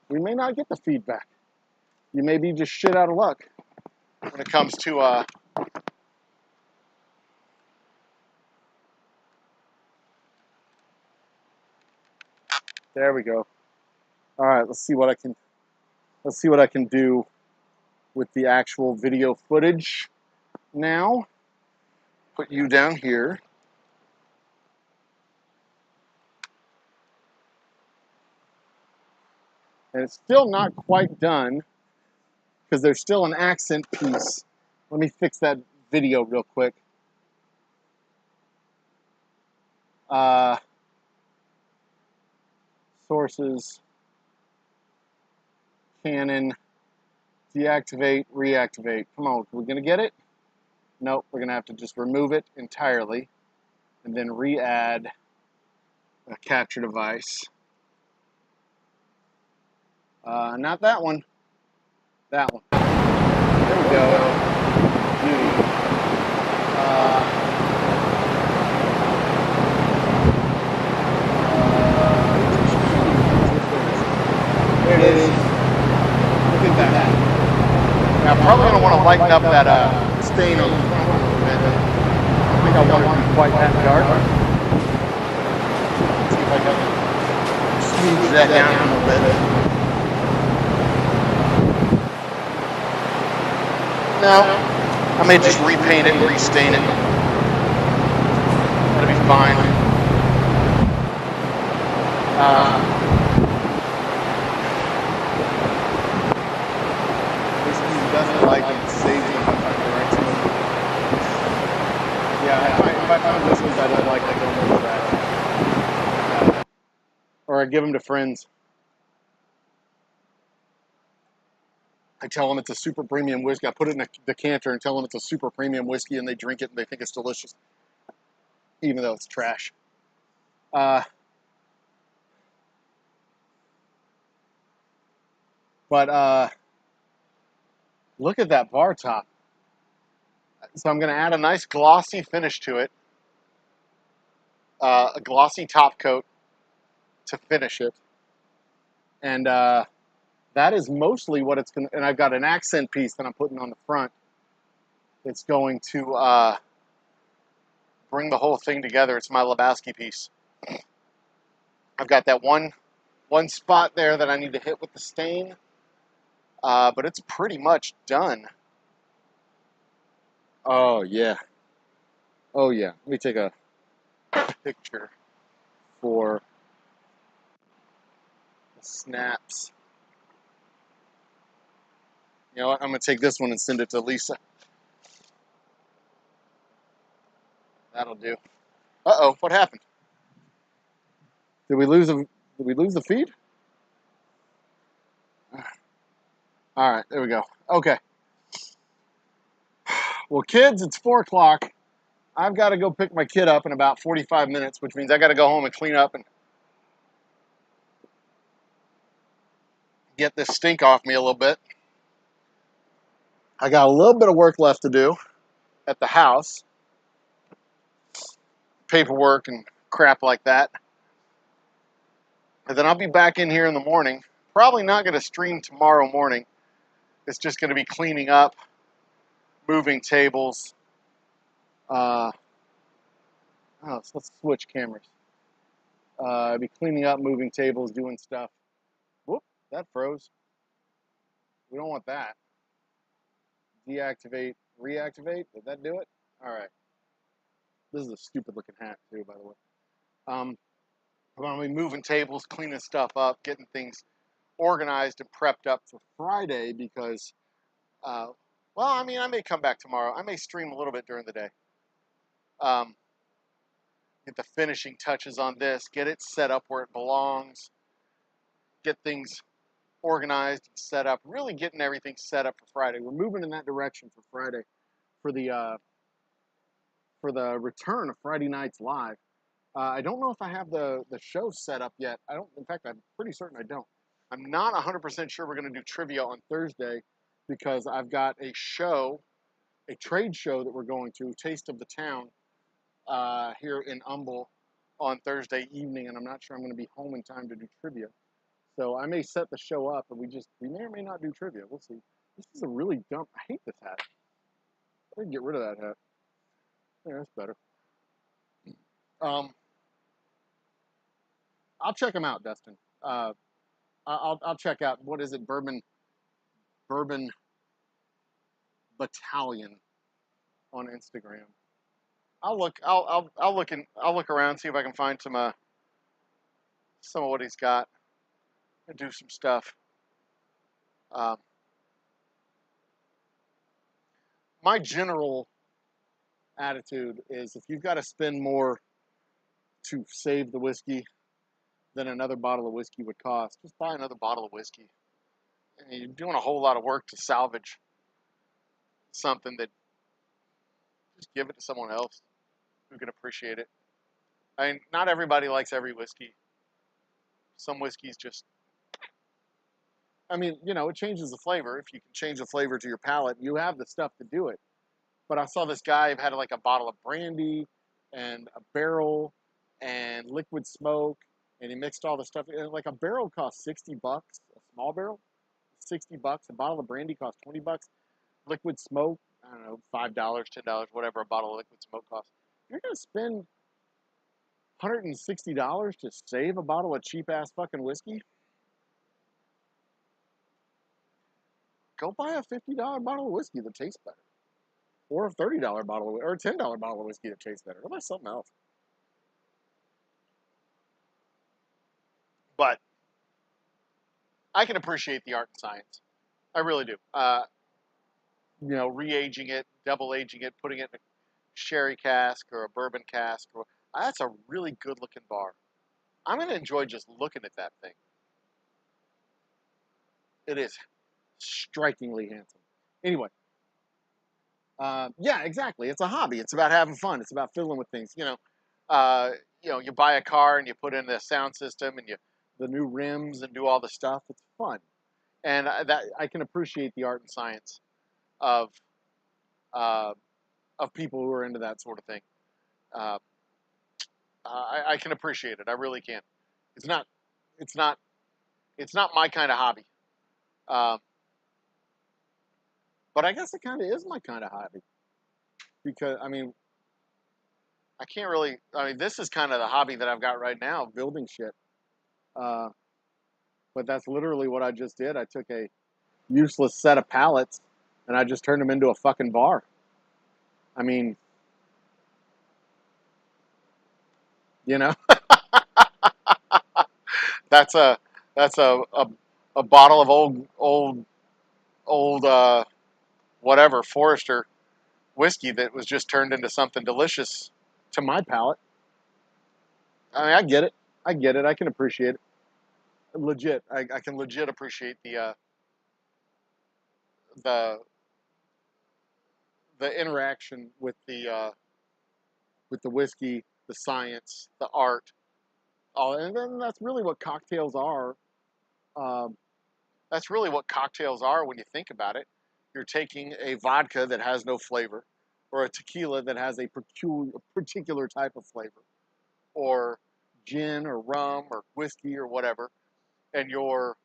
We may not get the feedback. You may be just shit out of luck when it comes to there we go. All right, let's see what I can do with the actual video footage now. Put you down here. And it's still not quite done because there's still an accent piece. Let me fix that video real quick. Sources, Canon, deactivate, reactivate. Come on, we're gonna get it? Nope, we're gonna have to just remove it entirely and then re-add a capture device. Not that one. That one. There we go. There it is. Look at that. Now, I'm probably going to want to lighten up that stain on the front a little bit. I think I want it to be quite that dark. See if I can smooth that down a little bit. No, I may just repaint it and restain it. That'll be fine. This doesn't like it, saves it if I find the right smooth. Yeah, if I find this ones I don't like, I go with that. Or I give them to friends. I tell them it's a super premium whiskey. I put it in a decanter and tell them it's a super premium whiskey, and they drink it and they think it's delicious, even though it's trash. But look at that bar top. So I'm going to add a nice glossy finish to it, a glossy top coat to finish it, and that is mostly what it's going to. And I've got an accent piece that I'm putting on the front. It's going to bring the whole thing together. It's my Lebowski piece. I've got that one spot there that I need to hit with the stain, but it's pretty much done. Oh yeah. Oh yeah. Let me take a picture for the snaps. You know what? I'm going to take this one and send it to Lisa. That'll do. Uh-oh, what happened? Did we lose the feed? All right, there we go. Okay. Well, kids, it's 4 o'clock. I've got to go pick my kid up in about 45 minutes, which means I got to go home and clean up and get this stink off me a little bit. I got a little bit of work left to do at the house. Paperwork and crap like that. And then I'll be back in here in the morning. Probably not going to stream tomorrow morning. It's just going to be cleaning up, moving tables. So let's switch cameras. I'll be cleaning up, moving tables, doing stuff. Whoop, that froze. We don't want that. Deactivate, reactivate. Did that do it? All right. This is a stupid looking hat too, by the way. I'm going to be moving tables, cleaning stuff up, getting things organized and prepped up for Friday because, well, I mean, I may come back tomorrow. I may stream a little bit during the day. Get the finishing touches on this, get it set up where it belongs, get things organized and set up, really getting everything set up for Friday. We're moving in that direction for Friday for the return of Friday Nights Live. I don't know if I have the show set up yet. In fact, I'm pretty certain I don't. I'm not 100% sure we're going to do trivia on Thursday because I've got a trade show that we're going to, Taste of the Town, here in Humble on Thursday evening, and I'm not sure I'm going to be home in time to do trivia. So I may set the show up, and we may or may not do trivia. We'll see. This is a really dumb. I hate this hat. I can get rid of that hat. Yeah, that's better. I'll check them out, Dustin. I'll check out, what is it, Bourbon Battalion on Instagram. I'll look around, see if I can find some of what he's got and do some stuff. My general attitude is if you've got to spend more to save the whiskey than another bottle of whiskey would cost, just buy another bottle of whiskey. And you're doing a whole lot of work to salvage something that, just give it to someone else who can appreciate it. I mean, not everybody likes every whiskey. Some whiskeys just, I mean, it changes the flavor. If you can change the flavor to your palate, you have the stuff to do it. But I saw this guy who had like a bottle of brandy and a barrel and liquid smoke, and he mixed all the stuff. And like a barrel costs $60, a small barrel, $60. A bottle of brandy costs $20. Liquid smoke, I don't know, $5, $10, whatever a bottle of liquid smoke costs. You're gonna spend $160 to save a bottle of cheap ass fucking whiskey? Go buy a $50 bottle of whiskey that tastes better, or a $30 bottle or a $10 bottle of whiskey that tastes better. Go buy something else. But I can appreciate the art and science. I really do. You know, re-aging it, double aging it, putting it in a sherry cask or a bourbon cask. That's a really good looking bar. I'm going to enjoy just looking at that thing. It is strikingly handsome. Anyway, yeah, exactly. It's a hobby. It's about having fun. It's about fiddling with things. You buy a car and you put in the sound system and the new rims and do all the stuff. It's fun, and that I can appreciate the art and science of uh, of people who are into that sort of thing. Uh, I can appreciate it. I really can. It's not. It's not. It's not my kind of hobby. Um, but I guess it kind of is my kind of hobby because I mean, I can't really. I mean, this is kind of the hobby that I've got right now, building shit. Uh, but that's literally what I just did. I took a useless set of pallets and I just turned them into a fucking bar. I mean, you know, that's a bottle of old whatever Forester whiskey that was just turned into something delicious to my palate. I mean, I get it. I get it. I can appreciate it. Legit. I can legit appreciate the the interaction with the whiskey, the science, the art. Oh, and then that's really what cocktails are. Um, that's really what cocktails are when you think about it. You're taking a vodka that has no flavor, or a tequila that has a particular type of flavor, or gin or rum or whiskey or whatever, and you're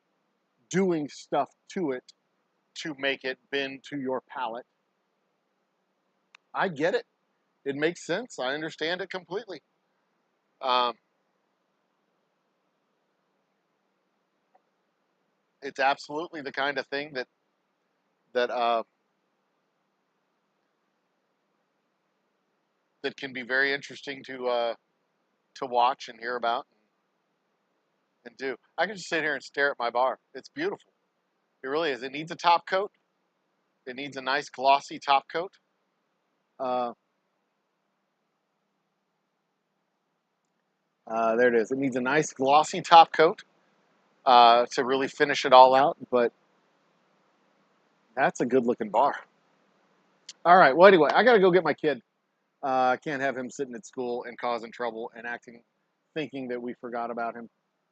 doing stuff to it to make it bend to your palate. I get it. It makes sense. I understand it completely. Um, it's absolutely the kind of thing that that can be very interesting to watch and hear about and do. I can just sit here and stare at my bar. It's beautiful. It really is. It needs a top coat. It needs a nice glossy top coat. Uh, there it is. It needs a nice glossy top coat to really finish it all out. But that's a good looking bar. All right. Well, anyway, I got to go get my kid. I can't have him sitting at school and causing trouble and thinking that we forgot about him.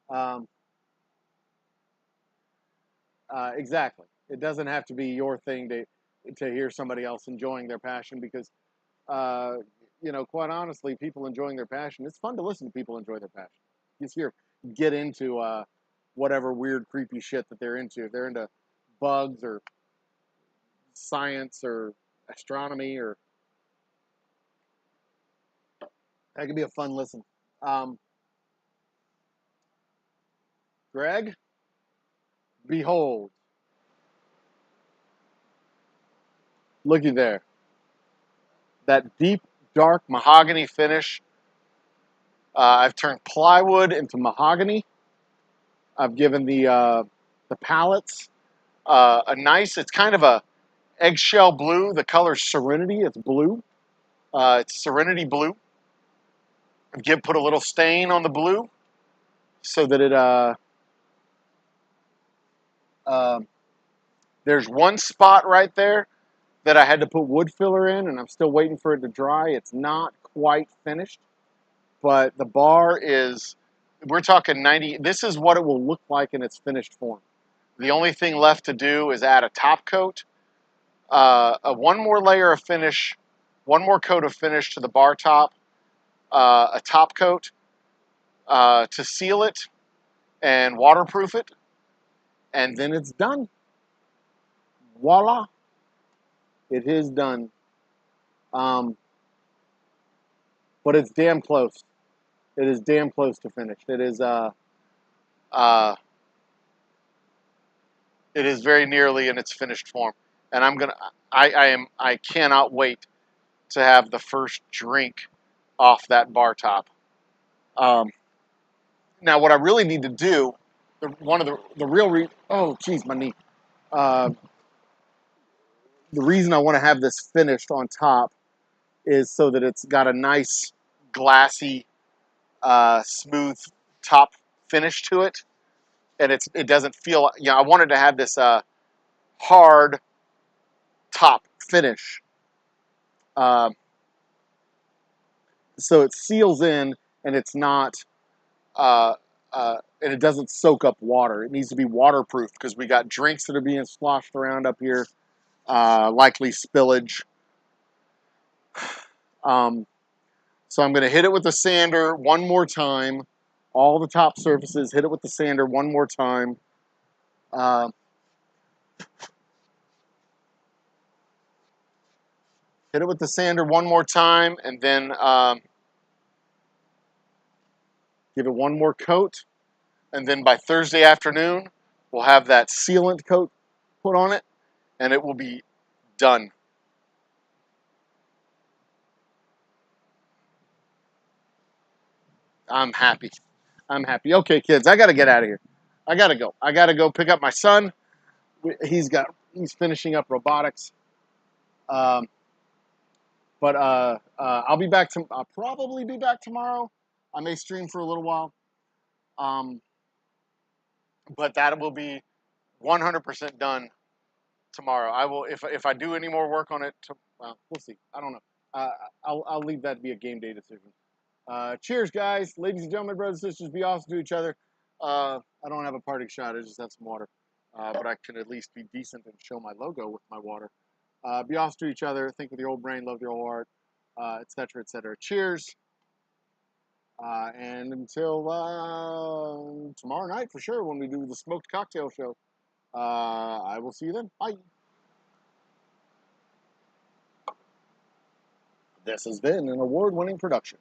Um, exactly. It doesn't have to be your thing to hear somebody else enjoying their passion because, uh, quite honestly, people enjoying their passion. It's fun to listen to people enjoy their passion. You just get into whatever weird, creepy shit that they're into. If they're into bugs or science or astronomy, or that could be a fun listen. Um, Greg, behold, looky there. That deep, dark mahogany finish. I've turned plywood into mahogany. I've given the pallets a nice. It's kind of a eggshell blue. The color's Serenity. It's blue. It's Serenity blue. Put a little stain on the blue so that it um, there's one spot right there that I had to put wood filler in, and I'm still waiting for it to dry. It's not quite finished, but the bar is. We're talking 90. This is what it will look like in its finished form. The only thing left to do is add a top coat, one more layer of finish, one more coat of finish to the bar top, a top coat to seal it and waterproof it, and then it's done. Voila. It is done. But it's damn close. It is damn close to finished. It is very nearly in its finished form. And I cannot wait to have the first drink off that bar top. Now, what I really need to do, oh, geez, my knee. The reason I want to have this finished on top is so that it's got a nice, glassy, smooth top finish to it, and it doesn't feel. I wanted to have this hard top finish, so it seals in and it's not. And it doesn't soak up water. It needs to be waterproof because we got drinks that are being sloshed around up here, likely spillage. So I'm going to hit it with the sander one more time. All the top surfaces, hit it with the sander one more time. Hit it with the sander one more time, and then give it one more coat. And then by Thursday afternoon, we'll have that sealant coat put on it, and it will be done. I'm happy. I'm happy. Okay, kids, I got to get out of here. I got to go. I got to go pick up my son. He's finishing up robotics. But I'll be back. I'll probably be back tomorrow. I may stream for a little while. But that will be 100% done tomorrow. I will if I do any more work on it. Well, we'll see. I don't know. I'll leave that to be a game day decision. Cheers, guys, ladies and gentlemen, brothers and sisters. Be awesome to each other. I don't have a parting shot. I just have some water. But I can at least be decent and show my logo with my water. Be awesome to each other. Think with your old brain, love with your whole heart, etc., etc. Cheers. And until tomorrow night for sure when we do the smoked cocktail show. I will see you then. Bye. This has been an award-winning production.